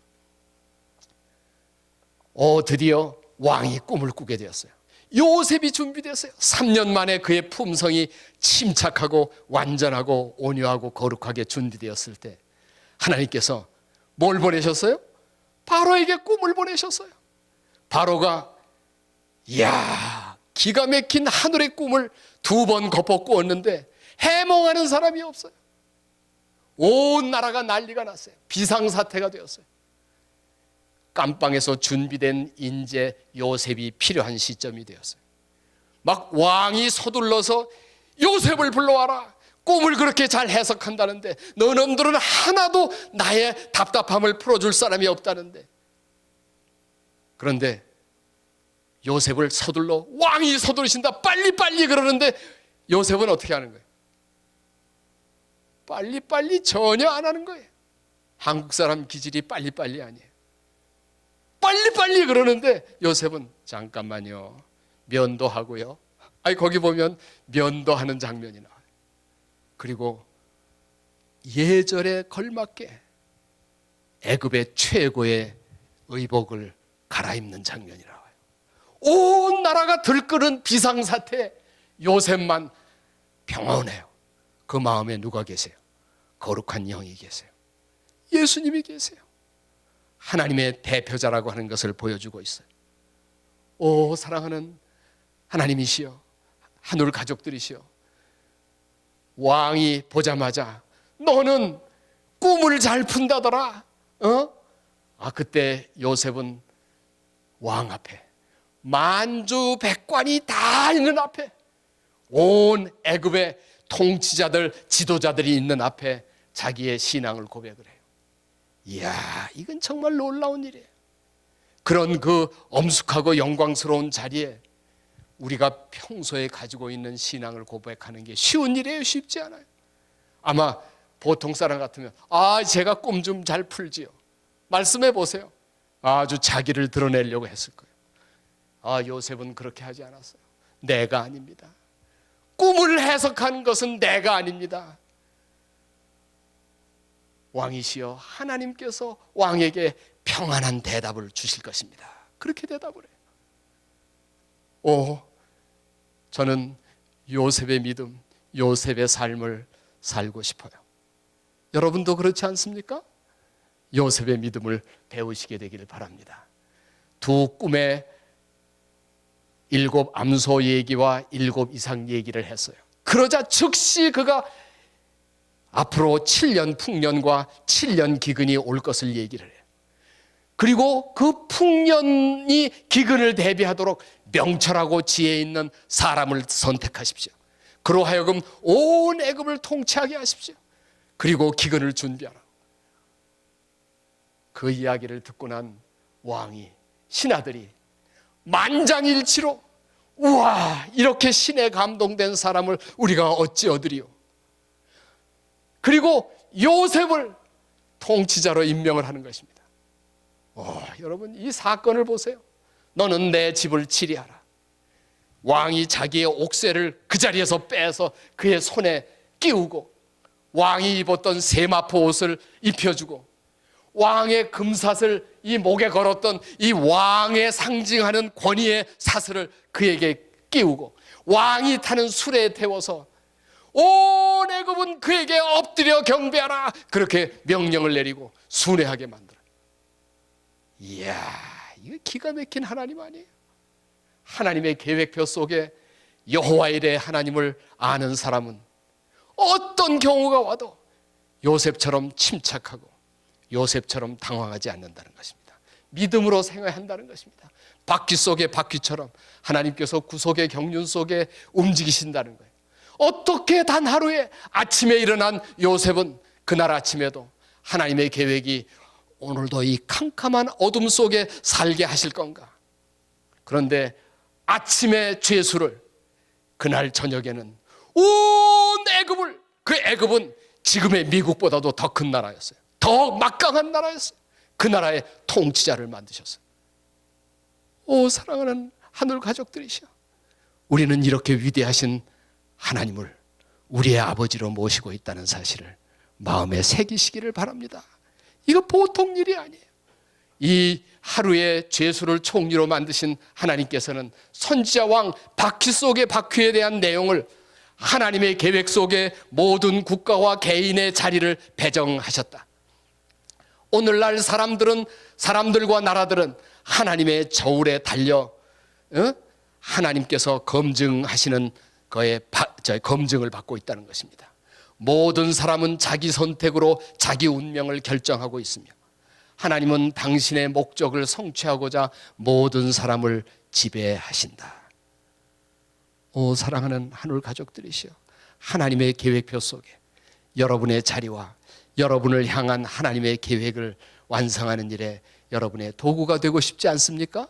드디어 왕이 꿈을 꾸게 되었어요. 요셉이 준비됐어요. 3년 만에 그의 품성이 침착하고 완전하고 온유하고 거룩하게 준비되었을 때 하나님께서 뭘 보내셨어요? 바로에게 꿈을 보내셨어요. 바로가 이야, 기가 막힌 하늘의 꿈을 2번 걷어 꾸었는데 해몽하는 사람이 없어요. 온 나라가 난리가 났어요. 비상사태가 되었어요. 깜방에서 준비된 인재 요셉이 필요한 시점이 되었어요. 막 왕이 서둘러서 요셉을 불러와라. 꿈을 그렇게 잘 해석한다는데 너놈들은 하나도 나의 답답함을 풀어줄 사람이 없다는데. 그런데 요셉을 서둘러, 왕이 서두르신다, 빨리빨리 그러는데 요셉은 어떻게 하는 거예요? 빨리빨리 전혀 안 하는 거예요. 한국 사람 기질이 빨리빨리 아니에요. 빨리빨리 그러는데 요셉은 잠깐만요, 면도하고요. 거기 보면 면도하는 장면이 나와요. 그리고 예절에 걸맞게 애굽의 최고의 의복을 갈아입는 장면이 나와요. 온 나라가 들끓은 비상사태, 요셉만 평온해요. 그 마음에 누가 계세요? 거룩한 영이 계세요. 예수님이 계세요. 하나님의 대표자라고 하는 것을 보여주고 있어요. 오 사랑하는 하나님이시여, 하늘 가족들이시여, 왕이 보자마자 너는 꿈을 잘 푼다더라. 그때 요셉은 왕 앞에, 만주백관이 다 있는 앞에, 온 애굽의 통치자들, 지도자들이 있는 앞에 자기의 신앙을 고백을 해요. 이야, 이건 정말 놀라운 일이에요. 그런 그 엄숙하고 영광스러운 자리에 우리가 평소에 가지고 있는 신앙을 고백하는 게 쉬운 일이에요? 쉽지 않아요. 아마 보통 사람 같으면 제가 꿈 좀 잘 풀지요. 말씀해 보세요. 아주 자기를 드러내려고 했을 거예요. 요셉은 그렇게 하지 않았어요. 내가 아닙니다. 꿈을 해석하는 것은 내가 아닙니다. 왕이시여, 하나님께서 왕에게 평안한 대답을 주실 것입니다. 그렇게 대답을 해요. 저는 요셉의 믿음, 요셉의 삶을 살고 싶어요. 여러분도 그렇지 않습니까? 요셉의 믿음을 배우시게 되기를 바랍니다. 2 꿈의 7 암소 얘기와 7 이상 얘기를 했어요. 그러자 즉시 그가 앞으로 7년 풍년과 7년 기근이 올 것을 얘기를 해요. 그리고 그 풍년이 기근을 대비하도록 명철하고 지혜 있는 사람을 선택하십시오. 그로 하여금 온 애굽을 통치하게 하십시오. 그리고 기근을 준비하라. 그 이야기를 듣고 난 왕이, 신하들이 만장일치로 우와, 이렇게 신에 감동된 사람을 우리가 어찌 얻으리요. 그리고 요셉을 통치자로 임명을 하는 것입니다. 여러분 이 사건을 보세요. 너는 내 집을 치리하라. 왕이 자기의 옥새를 그 자리에서 빼서 그의 손에 끼우고, 왕이 입었던 세마포 옷을 입혀주고, 왕의 금사슬 이 목에 걸었던 이 왕의 상징하는 권위의 사슬을 그에게 끼우고, 왕이 타는 수레에 태워서 온 애굽은 그에게 엎드려 경배하라, 그렇게 명령을 내리고 순회하게 만들어요. 이야, 이거 기가 막힌 하나님 아니에요? 하나님의 계획표 속에 여호와 일의 하나님을 아는 사람은 어떤 경우가 와도 요셉처럼 침착하고 요셉처럼 당황하지 않는다는 것입니다. 믿음으로 생활한다는 것입니다. 바퀴 속의 바퀴처럼 하나님께서 구속의 경륜 속에 움직이신다는 거예요. 어떻게 단 하루에 아침에 일어난 요셉은 그날 아침에도 하나님의 계획이 오늘도 이 캄캄한 어둠 속에 살게 하실 건가? 그런데 아침의 죄수를 그날 저녁에는 온 애굽을, 그 애굽은 지금의 미국보다도 더 큰 나라였어요. 더 막강한 나라였어요. 그 나라의 통치자를 만드셨어요. 오, 사랑하는 하늘 가족들이시여, 우리는 이렇게 위대하신 하나님을 우리의 아버지로 모시고 있다는 사실을 마음에 새기시기를 바랍니다. 이거 보통 일이 아니에요. 이 하루의 죄수를 총리로 만드신 하나님께서는 선지자 왕 바퀴속의 바퀴에 대한 내용을 하나님의 계획 속에 모든 국가와 개인의 자리를 배정하셨다. 오늘날 사람들과 나라들은 하나님의 저울에 달려 하나님께서 검증하시는 거에 검증을 받고 있다는 것입니다. 모든 사람은 자기 선택으로 자기 운명을 결정하고 있으며, 하나님은 당신의 목적을 성취하고자 모든 사람을 지배하신다. 오, 사랑하는 하늘 가족들이시여, 하나님의 계획표 속에 여러분의 자리와 여러분을 향한 하나님의 계획을 완성하는 일에 여러분의 도구가 되고 싶지 않습니까?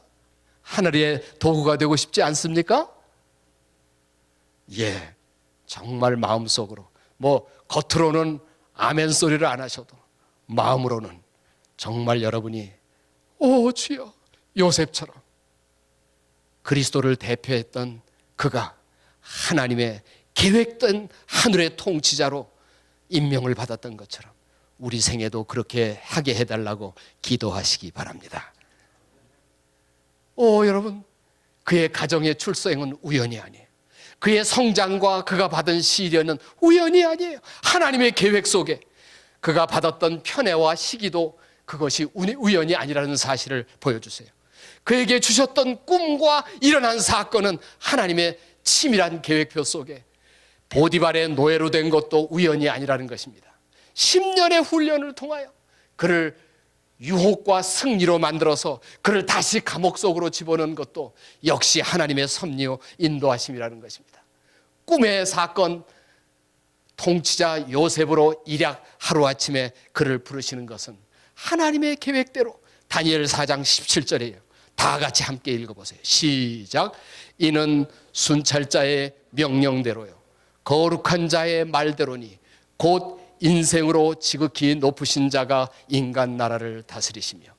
하늘의 도구가 되고 싶지 않습니까? 예, 정말 마음속으로, 겉으로는 아멘 소리를 안 하셔도 마음으로는 정말 여러분이 오 주여, 요셉처럼 그리스도를 대표했던 그가 하나님의 계획된 하늘의 통치자로 임명을 받았던 것처럼 우리 생에도 그렇게 하게 해달라고 기도하시기 바랍니다. 오, 여러분, 그의 가정의 출생은 우연이 아니에요. 그의 성장과 그가 받은 시련은 우연이 아니에요. 하나님의 계획 속에 그가 받았던 편애와 시기도 그것이 우연이 아니라는 사실을 보여주세요. 그에게 주셨던 꿈과 일어난 사건은 하나님의 치밀한 계획표 속에 보디발의 노예로 된 것도 우연이 아니라는 것입니다. 10년의 훈련을 통하여 그를 유혹과 승리로 만들어서 그를 다시 감옥 속으로 집어넣은 것도 역시 하나님의 섭리요 인도하심이라는 것입니다. 꿈의 사건, 통치자 요셉으로 일약 하루아침에 그를 부르시는 것은 하나님의 계획대로, 다니엘 4장 17절이에요. 다 같이 함께 읽어보세요. 시작. 이는 순찰자의 명령대로요, 거룩한 자의 말대로니 곧 인생으로 지극히 높으신 자가 인간 나라를 다스리시며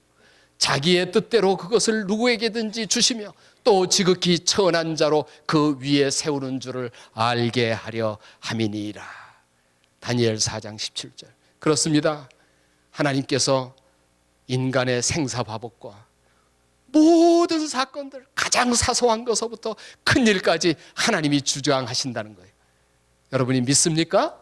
자기의 뜻대로 그것을 누구에게든지 주시며 또 지극히 천한 자로 그 위에 세우는 줄을 알게 하려 함이니이다. 다니엘 4장 17절. 그렇습니다. 하나님께서 인간의 생사화복과 모든 사건들, 가장 사소한 것부터 큰 일까지 하나님이 주장하신다는 거예요. 여러분이 믿습니까?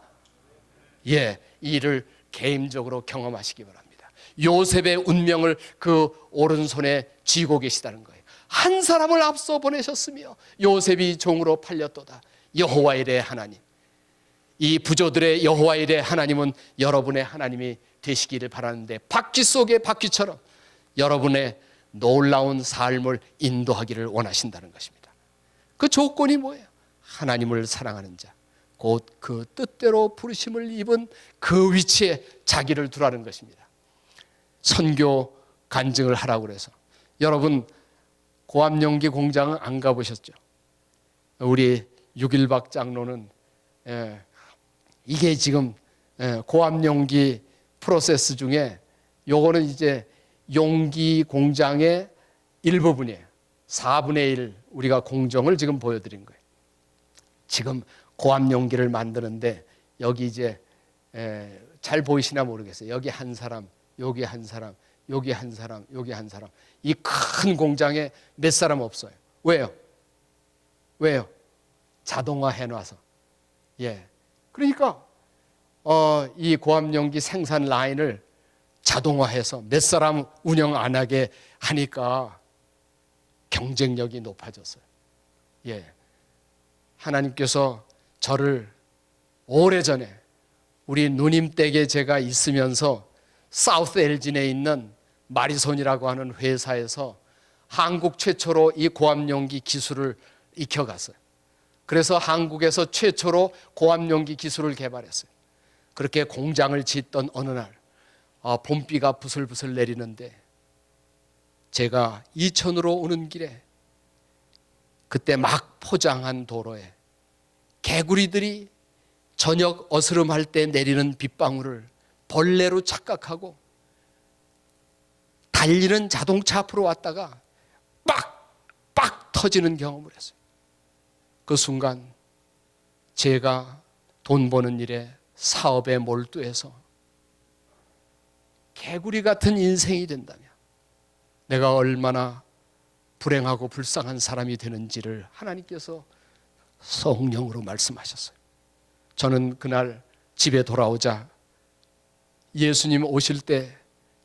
예, 이 일을 개인적으로 경험하시기 바랍니다. 요셉의 운명을 그 오른손에 쥐고 계시다는 거예요. 한 사람을 앞서 보내셨으며 요셉이 종으로 팔렸도다. 여호와 일의 하나님, 이 부조들의 여호와 일의 하나님은 여러분의 하나님이 되시기를 바라는데, 바퀴 속의 바퀴처럼 여러분의 놀라운 삶을 인도하기를 원하신다는 것입니다. 그 조건이 뭐예요? 하나님을 사랑하는 자, 곧 그 뜻대로 부르심을 입은 그 위치에 자기를 두라는 것입니다. 선교 간증을 하라고 그래서, 여러분 고암용기 공장은 안 가보셨죠? 우리 6.1박 장로는 이게 지금 고암용기 프로세스 중에 요거는 이제 용기 공장의 일부분이에요. 4분의 1 우리가 공정을 지금 보여드린 거예요. 지금 고압 용기를 만드는데 여기 이제 잘 보이시나 모르겠어요. 여기 한 사람, 여기 한 사람, 여기 한 사람, 여기 한 사람. 이 큰 공장에 몇 사람 없어요. 왜요? 왜요? 자동화 해놔서. 예. 그러니까 이 고압용기 생산 라인을 자동화해서 몇 사람 운영 안 하게 하니까 경쟁력이 높아졌어요. 예. 하나님께서 저를 오래전에 우리 누님 댁에 제가 있으면서 사우스 엘진에 있는 마리손이라고 하는 회사에서 한국 최초로 이 고압용기 기술을 익혀갔어요. 그래서 한국에서 최초로 고압용기 기술을 개발했어요. 그렇게 공장을 짓던 어느 날 봄비가 부슬부슬 내리는데 제가 이천으로 오는 길에 그때 막 포장한 도로에 개구리들이 저녁 어스름할 때 내리는 빗방울을 벌레로 착각하고 달리는 자동차 앞으로 왔다가 빡 터지는 경험을 했어요. 그 순간 제가 돈 버는 일에 사업에 몰두해서 개구리 같은 인생이 된다면 내가 얼마나 불행하고 불쌍한 사람이 되는지를 하나님께서 성령으로 말씀하셨어요. 저는 그날 집에 돌아오자 예수님 오실 때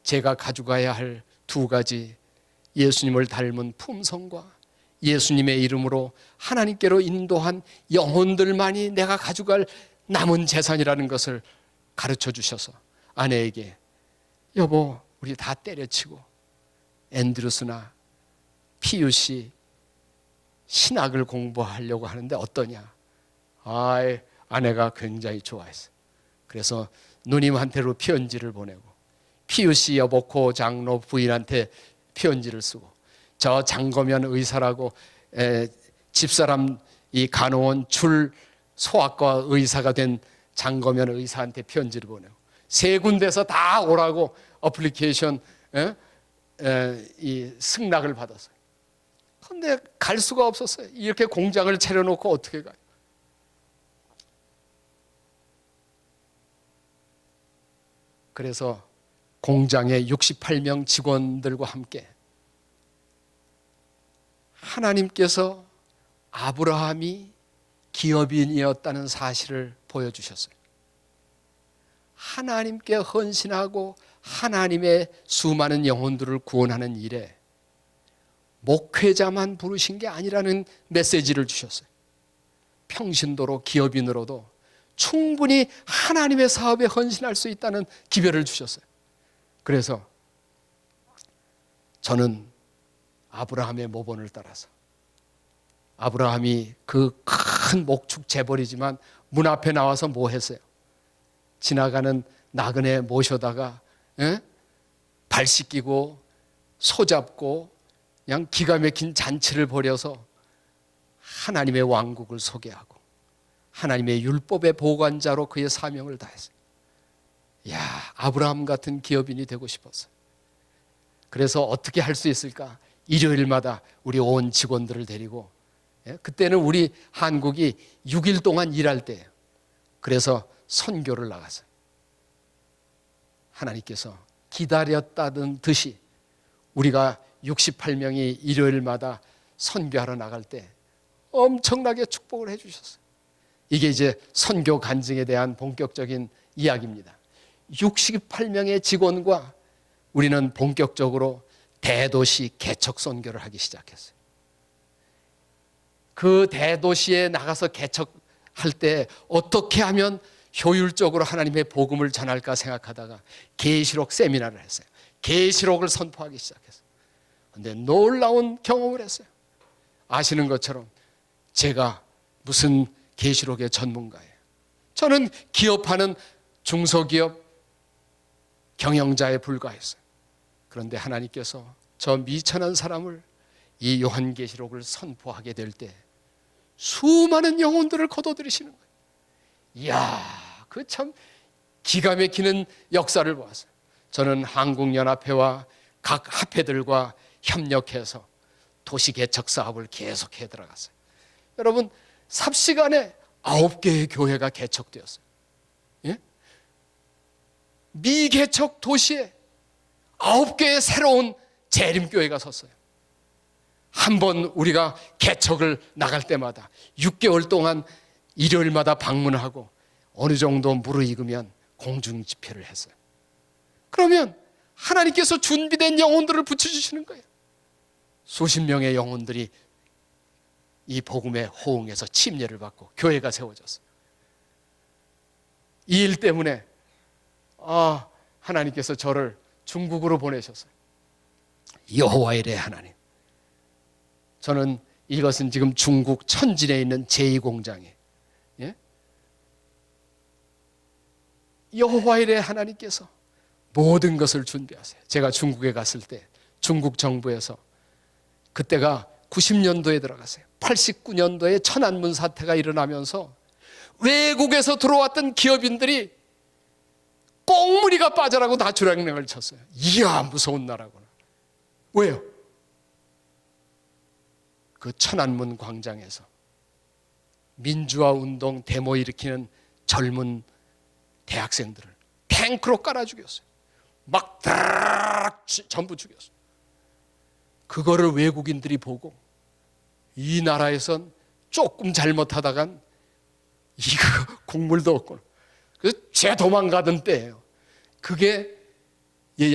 제가 가져가야 할 2가지 예수님을 닮은 품성과 예수님의 이름으로 하나님께로 인도한 영혼들만이 내가 가져갈 남은 재산이라는 것을 가르쳐 주셔서 아내에게 여보 우리 다 때려치고 앤드루스나 피유시 신학을 공부하려고 하는데 어떠냐? 아내가 굉장히 좋아했어요. 그래서 누님한테로 편지를 보내고 피유시 여보코 장로 부인한테 편지를 쓰고 저 장거면 의사라고 집사람 이 간호원 줄 소아과 의사가 된 장거면 의사한테 편지를 보내고 3군데서 다 오라고 어플리케이션 이 승낙을 받았어요. 그런데 갈 수가 없었어요. 이렇게 공장을 차려놓고 어떻게 가요? 그래서 공장의 68명 직원들과 함께 하나님께서 아브라함이 기업인이었다는 사실을 보여주셨어요. 하나님께 헌신하고 하나님의 수많은 영혼들을 구원하는 일에 목회자만 부르신 게 아니라는 메시지를 주셨어요. 평신도로 기업인으로도 충분히 하나님의 사업에 헌신할 수 있다는 기별을 주셨어요. 그래서 저는 아브라함의 모본을 따라서 아브라함이 그 큰 목축 재벌이지만 문 앞에 나와서 뭐 했어요? 지나가는 나그네 모셔다가 발 씻기고 소 잡고 그냥 기가 막힌 잔치를 벌여서 하나님의 왕국을 소개하고 하나님의 율법의 보관자로 그의 사명을 다했어요. 아브라함 같은 기업인이 되고 싶었어요. 그래서 어떻게 할 수 있을까? 일요일마다 우리 온 직원들을 데리고 그때는 우리 한국이 6일 동안 일할 때예요. 그래서 선교를 나갔어요. 하나님께서 기다렸다던 듯이 우리가 68명이 일요일마다 선교하러 나갈 때 엄청나게 축복을 해주셨어요. 이게 이제 선교 간증에 대한 본격적인 이야기입니다. 68명의 직원과 우리는 본격적으로 대도시 개척 선교를 하기 시작했어요. 그 대도시에 나가서 개척할 때 어떻게 하면 효율적으로 하나님의 복음을 전할까 생각하다가 계시록 세미나를 했어요. 계시록을 선포하기 시작했어요. 그런데 놀라운 경험을 했어요. 아시는 것처럼 제가 무슨 계시록의 전문가예요. 저는 기업하는 중소기업 경영자에 불과했어요. 그런데 하나님께서 저 미천한 사람을 이 요한계시록을 선포하게 될 때 수많은 영혼들을 거둬들이시는 거예요. 이야, 그 참 기가 막히는 역사를 보았어요. 저는 한국연합회와 각 합회들과 협력해서 도시 개척 사업을 계속해 들어갔어요. 여러분, 삽시간에 9개의 교회가 개척되었어요. 예? 미개척 도시에 9개의 새로운 재림교회가 섰어요. 한번 우리가 개척을 나갈 때마다 6개월 동안 일요일마다 방문하고 어느 정도 무르익으면 공중 집회를 했어요. 그러면 하나님께서 준비된 영혼들을 붙여주시는 거예요. 수십 명의 영혼들이 이 복음에 호응해서 침례를 받고 교회가 세워졌어요. 이 일 때문에 하나님께서 저를 중국으로 보내셨어요. 여호와 일의 하나님. 저는 이것은 지금 중국 천진에 있는 제2공장이에요. 예? 여호와 일의 하나님께서 모든 것을 준비하세요. 제가 중국에 갔을 때 중국 정부에서, 그때가 90년도에 들어갔어요. 89년도에 천안문 사태가 일어나면서 외국에서 들어왔던 기업인들이 꽁무니가 빠져라고 다 주량령을 쳤어요. 이야, 무서운 나라구나. 왜요? 그 천안문 광장에서 민주화 운동 데모 일으키는 젊은 대학생들을 탱크로 깔아 죽였어요. 막 드르륵 전부 죽였어요. 그거를 외국인들이 보고 이 나라에선 조금 잘못하다간 이거 국물도 없고, 그래서 죄 도망가던 때예요. 그게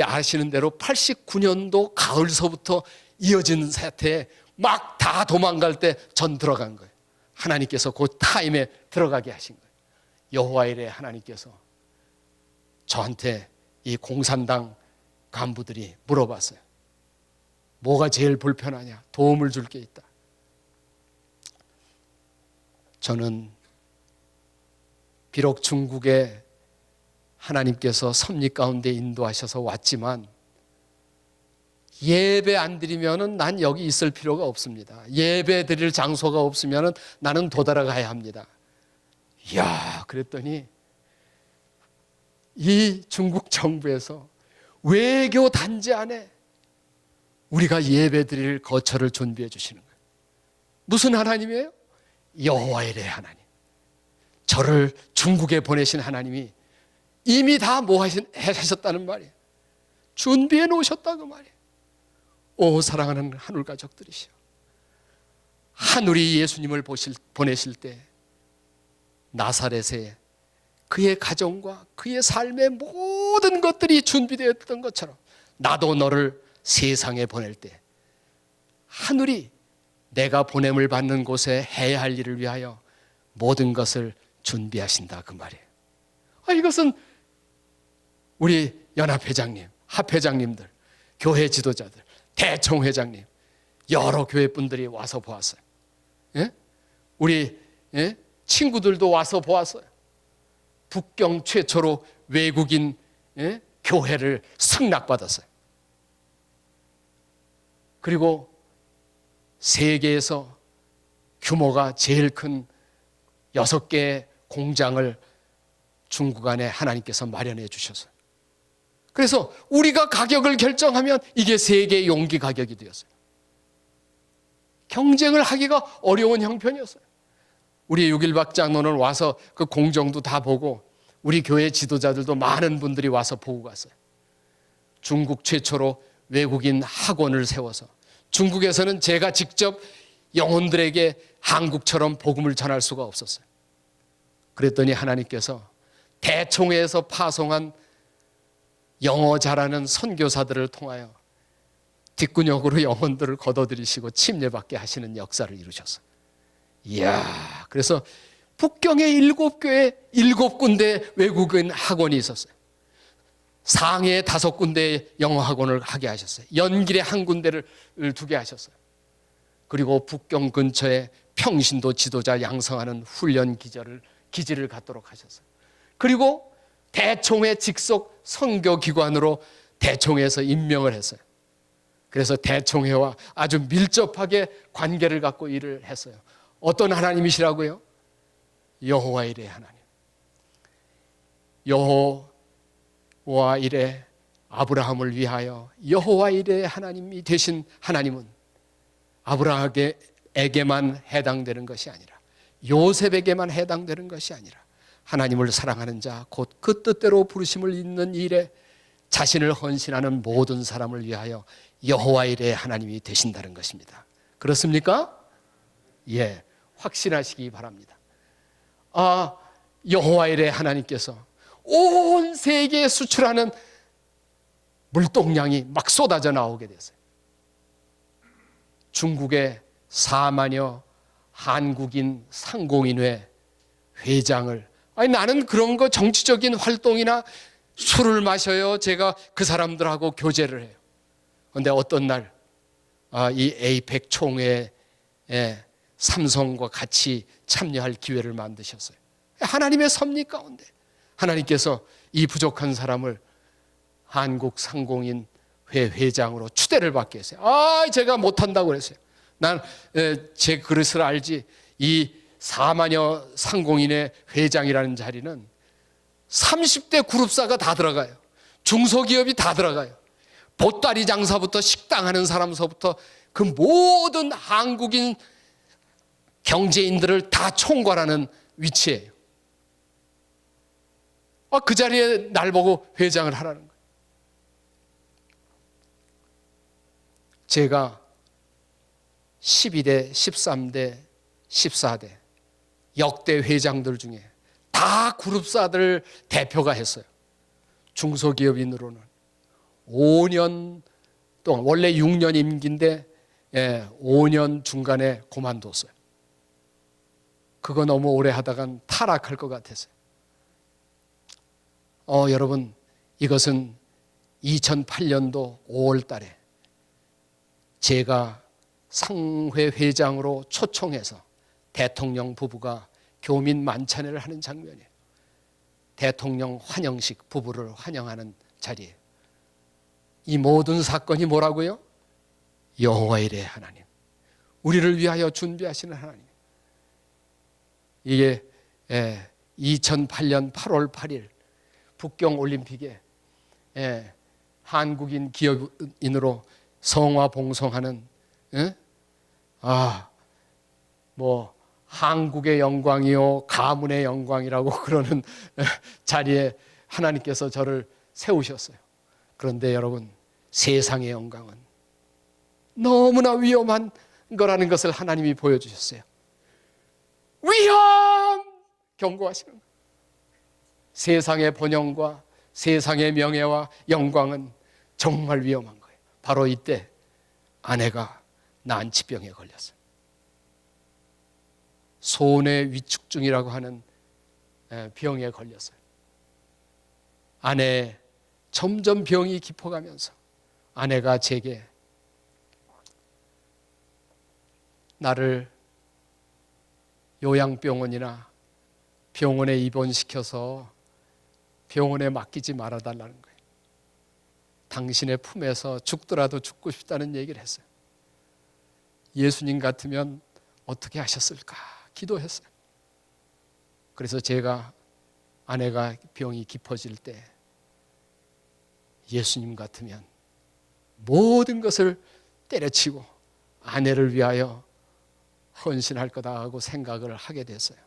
아시는 대로 89년도 가을서부터 이어진 사태에 막 다 도망갈 때 전 들어간 거예요. 하나님께서 그 타임에 들어가게 하신 거예요. 여호와 일의 하나님께서 저한테 이 공산당 간부들이 물어봤어요. 뭐가 제일 불편하냐? 도움을 줄 게 있다. 저는 비록 중국에 하나님께서 섭리 가운데 인도하셔서 왔지만 예배 안 드리면은 난 여기 있을 필요가 없습니다. 예배 드릴 장소가 없으면은 나는 도달아가야 합니다. 이야, 그랬더니 이 중국 정부에서 외교 단지 안에 우리가 예배 드릴 거처를 준비해 주시는 거예요. 무슨 하나님이에요? 여호와 일의 하나님. 저를 중국에 보내신 하나님이 이미 다 뭐 하셨다는 말이에요. 준비해 놓으셨다 그 말이에요. 오, 사랑하는 하늘 가족들이시여, 하늘이 예수님을 보내실 때 나사렛에 그의 가정과 그의 삶의 모든 것들이 준비되었던 것처럼 나도 너를 세상에 보낼 때 하늘이 내가 보냄을 받는 곳에 해야 할 일을 위하여 모든 것을 준비하신다 그 말이에요. 이것은 우리 연합회장님, 합회장님들, 교회 지도자들, 대총회장님, 여러 교회 분들이 와서 보았어요. 예? 우리 친구들도 와서 보았어요. 북경 최초로 외국인 교회를 승낙받았어요. 그리고 세계에서 규모가 제일 큰 6개의 공장을 중국 안에 하나님께서 마련해 주셨어요. 그래서 우리가 가격을 결정하면 이게 세계의 용기 가격이 되었어요. 경쟁을 하기가 어려운 형편이었어요. 우리 6.1박 장로는 와서 그 공정도 다 보고 우리 교회 지도자들도 많은 분들이 와서 보고 갔어요. 중국 최초로 외국인 학원을 세워서 중국에서는 제가 직접 영혼들에게 한국처럼 복음을 전할 수가 없었어요. 그랬더니 하나님께서 대총회에서 파송한 영어 잘하는 선교사들을 통하여 뒷구녕으로 영혼들을 걷어들이시고 침례받게 하시는 역사를 이루셨어요. 이야, 그래서 북경에 7교회 7군데 외국인 학원이 있었어요. 상해에 5군데 영어 학원을 하게 하셨어요. 연길에 1군데를 두게 하셨어요. 그리고 북경 근처에 평신도 지도자 양성하는 훈련 기지를 갖도록 하셨어요. 그리고 대총회 직속 선교기관으로 대총회에서 임명을 했어요. 그래서 대총회와 아주 밀접하게 관계를 갖고 일을 했어요. 어떤 하나님이시라고요? 여호와 일의 하나님. 여호와 일의 아브라함을 위하여 여호와 이레의 하나님이 되신 하나님은 아브라함에게만 해당되는 것이 아니라, 요셉에게만 해당되는 것이 아니라, 하나님을 사랑하는 자 곧 그 뜻대로 부르심을 잇는 일에 자신을 헌신하는 모든 사람을 위하여 여호와 이레의 하나님이 되신다는 것입니다. 그렇습니까? 예, 확신하시기 바랍니다. 여호와 이레의 하나님께서 온 세계에 수출하는 물동량이 막 쏟아져 나오게 됐어요. 중국의 4만여 한국인 상공인회 회장을, 나는 그런 거 정치적인 활동이나 술을 마셔요. 제가 그 사람들하고 교제를 해요. 그런데 어떤 날 이 에이펙 총회에 삼성과 같이 참여할 기회를 만드셨어요. 하나님의 섭리 가운데 하나님께서 이 부족한 사람을 한국 상공인 회장으로 추대를 받게 했어요. 제가 못한다고 그랬어요. 난 제 그릇을 알지, 이 4만여 상공인의 회장이라는 자리는 30대 그룹사가 다 들어가요. 중소기업이 다 들어가요. 보따리 장사부터 식당 하는 사람서부터 그 모든 한국인 경제인들을 다 총괄하는 위치예요. 그 자리에 날 보고 회장을 하라는 거예요. 제가 12대, 13대, 14대 역대 회장들 중에 다 그룹사들 대표가 했어요. 중소기업인으로는 5년 동안, 원래 6년 임기인데 5년 중간에 그만뒀어요. 그거 너무 오래 하다간 타락할 것 같았어요. 여러분, 이것은 2008년도 5월 달에 제가 상회 회장으로 초청해서 대통령 부부가 교민 만찬회를 하는 장면이에요. 대통령 환영식, 부부를 환영하는 자리에 이 모든 사건이 뭐라고요? 여호와 이레 하나님, 우리를 위하여 준비하시는 하나님. 이게 2008년 8월 8일 북경 올림픽에 한국인 기업인으로 성화 봉송하는 한국의 영광이요 가문의 영광이라고 그러는 자리에 하나님께서 저를 세우셨어요. 그런데 여러분, 세상의 영광은 너무나 위험한 거라는 것을 하나님이 보여주셨어요. 위험! 경고하시는 거예요. 세상의 번영과 세상의 명예와 영광은 정말 위험한 거예요. 바로 이때 아내가 난치병에 걸렸어요. 소뇌 위축증이라고 하는 병에 걸렸어요. 아내 점점 병이 깊어가면서 아내가 제게 나를 요양병원이나 병원에 입원시켜서 병원에 맡기지 말아달라는 거예요. 당신의 품에서 죽더라도 죽고 싶다는 얘기를 했어요. 예수님 같으면 어떻게 하셨을까 기도했어요. 그래서 제가 아내가 병이 깊어질 때 예수님 같으면 모든 것을 때려치고 아내를 위하여 헌신할 거다 하고 생각을 하게 됐어요.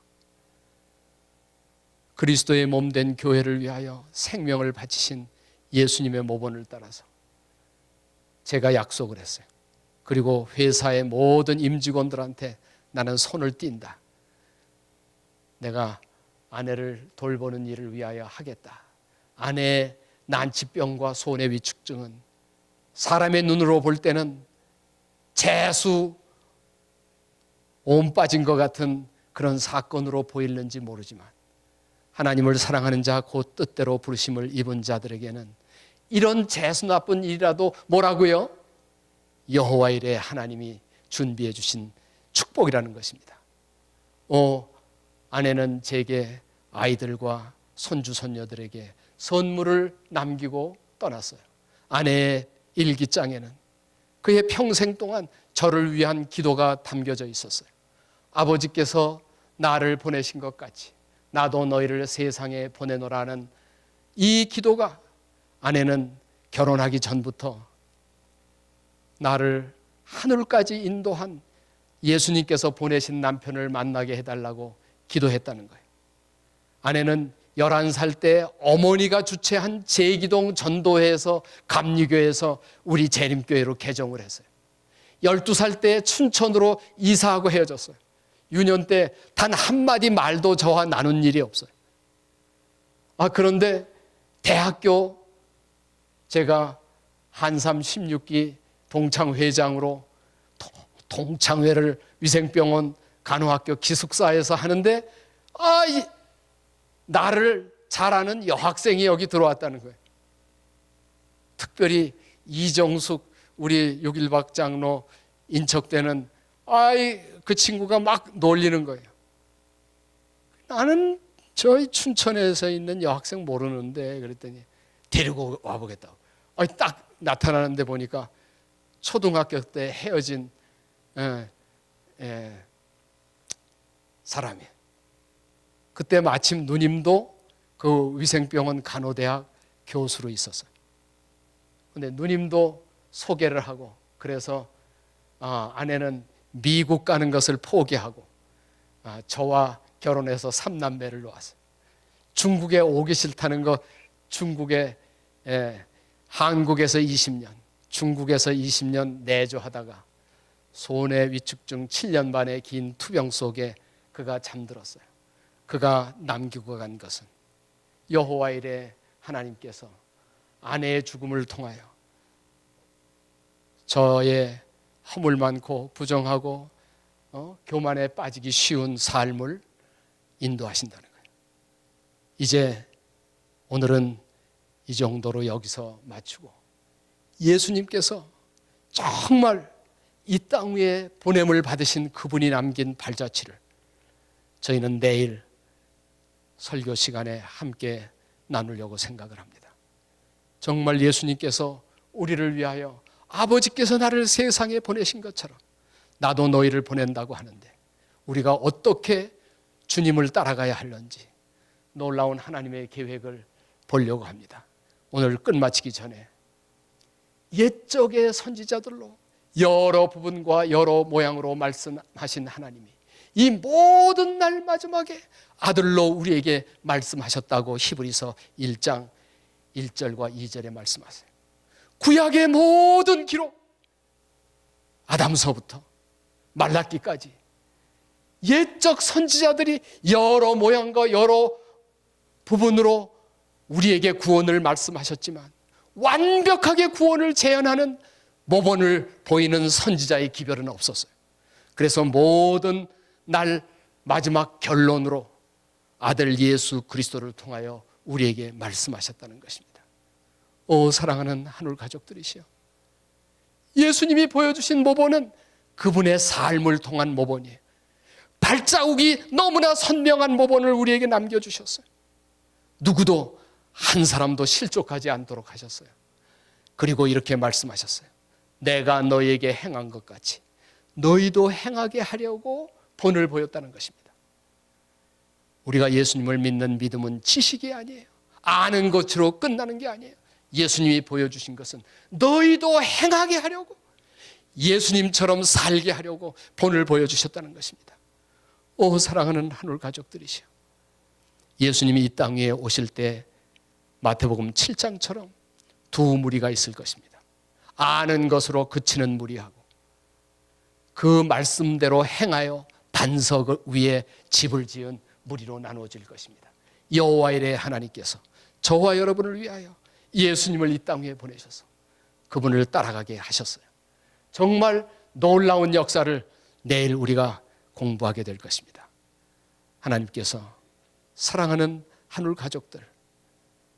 그리스도의 몸 된 교회를 위하여 생명을 바치신 예수님의 모본을 따라서 제가 약속을 했어요. 그리고 회사의 모든 임직원들한테 나는 손을 띈다. 내가 아내를 돌보는 일을 위하여 하겠다. 아내의 난치병과 소뇌 위축증은 사람의 눈으로 볼 때는 재수 온 빠진 것 같은 그런 사건으로 보이는지 모르지만 하나님을 사랑하는 자 곧 뜻대로 부르심을 입은 자들에게는 이런 재수 나쁜 일이라도 뭐라고요? 여호와 이레 하나님이 준비해 주신 축복이라는 것입니다. 아내는 제게 아이들과 손주 손녀들에게 선물을 남기고 떠났어요. 아내의 일기장에는 그의 평생 동안 저를 위한 기도가 담겨져 있었어요. 아버지께서 나를 보내신 것 같이 나도 너희를 세상에 보내노라는 이 기도가 아내는 결혼하기 전부터 나를 하늘까지 인도한 예수님께서 보내신 남편을 만나게 해달라고 기도했다는 거예요. 아내는 11살 때 어머니가 주최한 제기동 전도회에서 감리교회에서 우리 재림교회로 개종을 했어요. 12살 때 춘천으로 이사하고 헤어졌어요. 유년 때 단 한마디 말도 저와 나눈 일이 없어요. 그런데 대학교 제가 한삼 16기 동창회장으로 동창회를 위생병원 간호학교 기숙사에서 하는데 나를 잘 아는 여학생이 여기 들어왔다는 거예요. 특별히 이정숙 우리 6.1박 장로 인척되는 그 친구가 막 놀리는 거예요. 나는 저희 춘천에서 있는 여학생 모르는데 그랬더니 데리고 와보겠다고. 딱 나타나는데 보니까 초등학교 때 헤어진 사람이에요. 그때 마침 누님도 그 위생병원 간호대학 교수로 있었어요. 근데 누님도 소개를 하고 그래서 아내는 미국 가는 것을 포기하고 저와 결혼해서 3남매를 놓았어요. 중국에 오기 싫다는 거 한국에서 20년, 중국에서 20년 내조하다가 손해 위축증 7년 반의 긴 투병 속에 그가 잠들었어요. 그가 남기고 간 것은 여호와 일에 하나님께서 아내의 죽음을 통하여 저의 허물 많고 부정하고 교만에 빠지기 쉬운 삶을 인도하신다는 거예요. 이제 오늘은 이 정도로 여기서 마치고 예수님께서 정말 이 땅 위에 보냄을 받으신 그분이 남긴 발자취를 저희는 내일 설교 시간에 함께 나누려고 생각을 합니다. 정말 예수님께서 우리를 위하여 아버지께서 나를 세상에 보내신 것처럼 나도 너희를 보낸다고 하는데 우리가 어떻게 주님을 따라가야 할런지 놀라운 하나님의 계획을 보려고 합니다. 오늘 끝마치기 전에 옛적의 선지자들로 여러 부분과 여러 모양으로 말씀하신 하나님이 이 모든 날 마지막에 아들로 우리에게 말씀하셨다고 히브리서 1장 1절과 2절에 말씀하세요. 구약의 모든 기록 아담서부터 말라기까지 옛적 선지자들이 여러 모양과 여러 부분으로 우리에게 구원을 말씀하셨지만 완벽하게 구원을 재현하는 모본을 보이는 선지자의 기별은 없었어요. 그래서 모든 날 마지막 결론으로 아들 예수 그리스도를 통하여 우리에게 말씀하셨다는 것입니다. 사랑하는 하늘 가족들이시여, 예수님이 보여주신 모본은 그분의 삶을 통한 모본이에요. 발자국이 너무나 선명한 모본을 우리에게 남겨주셨어요. 누구도 한 사람도 실족하지 않도록 하셨어요. 그리고 이렇게 말씀하셨어요. 내가 너희에게 행한 것 같이 너희도 행하게 하려고 본을 보였다는 것입니다. 우리가 예수님을 믿는 믿음은 지식이 아니에요. 아는 것으로 끝나는 게 아니에요. 예수님이 보여주신 것은 너희도 행하게 하려고, 예수님처럼 살게 하려고 본을 보여주셨다는 것입니다. 사랑하는 하늘 가족들이시여, 예수님이 이 땅 위에 오실 때 마태복음 7장처럼 두 무리가 있을 것입니다. 아는 것으로 그치는 무리하고 그 말씀대로 행하여 반석 위에 집을 지은 무리로 나누어질 것입니다. 여호와 일의 하나님께서 저와 여러분을 위하여 예수님을 이 땅 위에 보내셔서 그분을 따라가게 하셨어요. 정말 놀라운 역사를 내일 우리가 공부하게 될 것입니다. 하나님께서 사랑하는 하늘 가족들,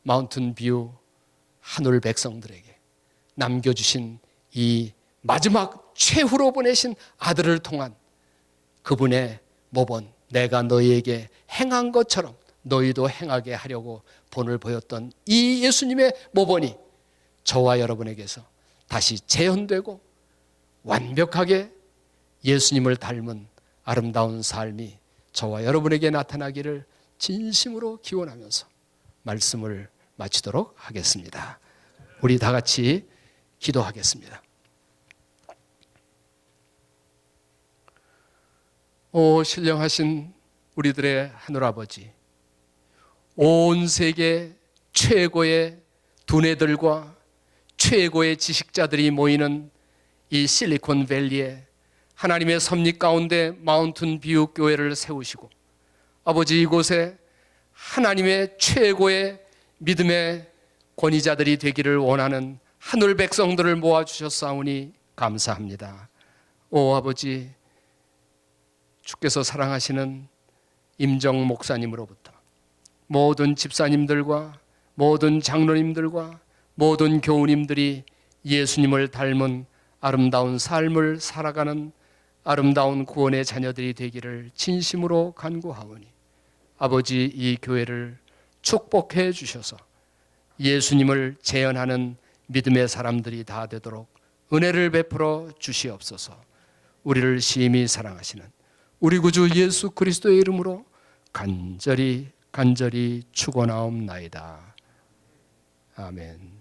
마운틴 뷰 하늘 백성들에게 남겨주신 이 마지막 최후로 보내신 아들을 통한 그분의 모본, 내가 너희에게 행한 것처럼 너희도 행하게 하려고 본을 보였던 이 예수님의 모본이 저와 여러분에게서 다시 재현되고 완벽하게 예수님을 닮은 아름다운 삶이 저와 여러분에게 나타나기를 진심으로 기원하면서 말씀을 마치도록 하겠습니다. 우리 다 같이 기도하겠습니다. 오 신령하신 우리들의 하늘아버지, 온 세계 최고의 두뇌들과 최고의 지식자들이 모이는 이 실리콘밸리에 하나님의 섭리 가운데 마운틴 뷰 교회를 세우시고, 아버지 이곳에 하나님의 최고의 믿음의 권위자들이 되기를 원하는 하늘 백성들을 모아주셨사오니 감사합니다. 오 아버지, 주께서 사랑하시는 임정 목사님으로부터 모든 집사님들과 모든 장로님들과 모든 교우님들이 예수님을 닮은 아름다운 삶을 살아가는 아름다운 구원의 자녀들이 되기를 진심으로 간구하오니, 아버지 이 교회를 축복해 주셔서 예수님을 재현하는 믿음의 사람들이 다 되도록 은혜를 베풀어 주시옵소서. 우리를 심히 사랑하시는 우리 구주 예수 그리스도의 이름으로 간절히 축원하옵나이다. 아멘.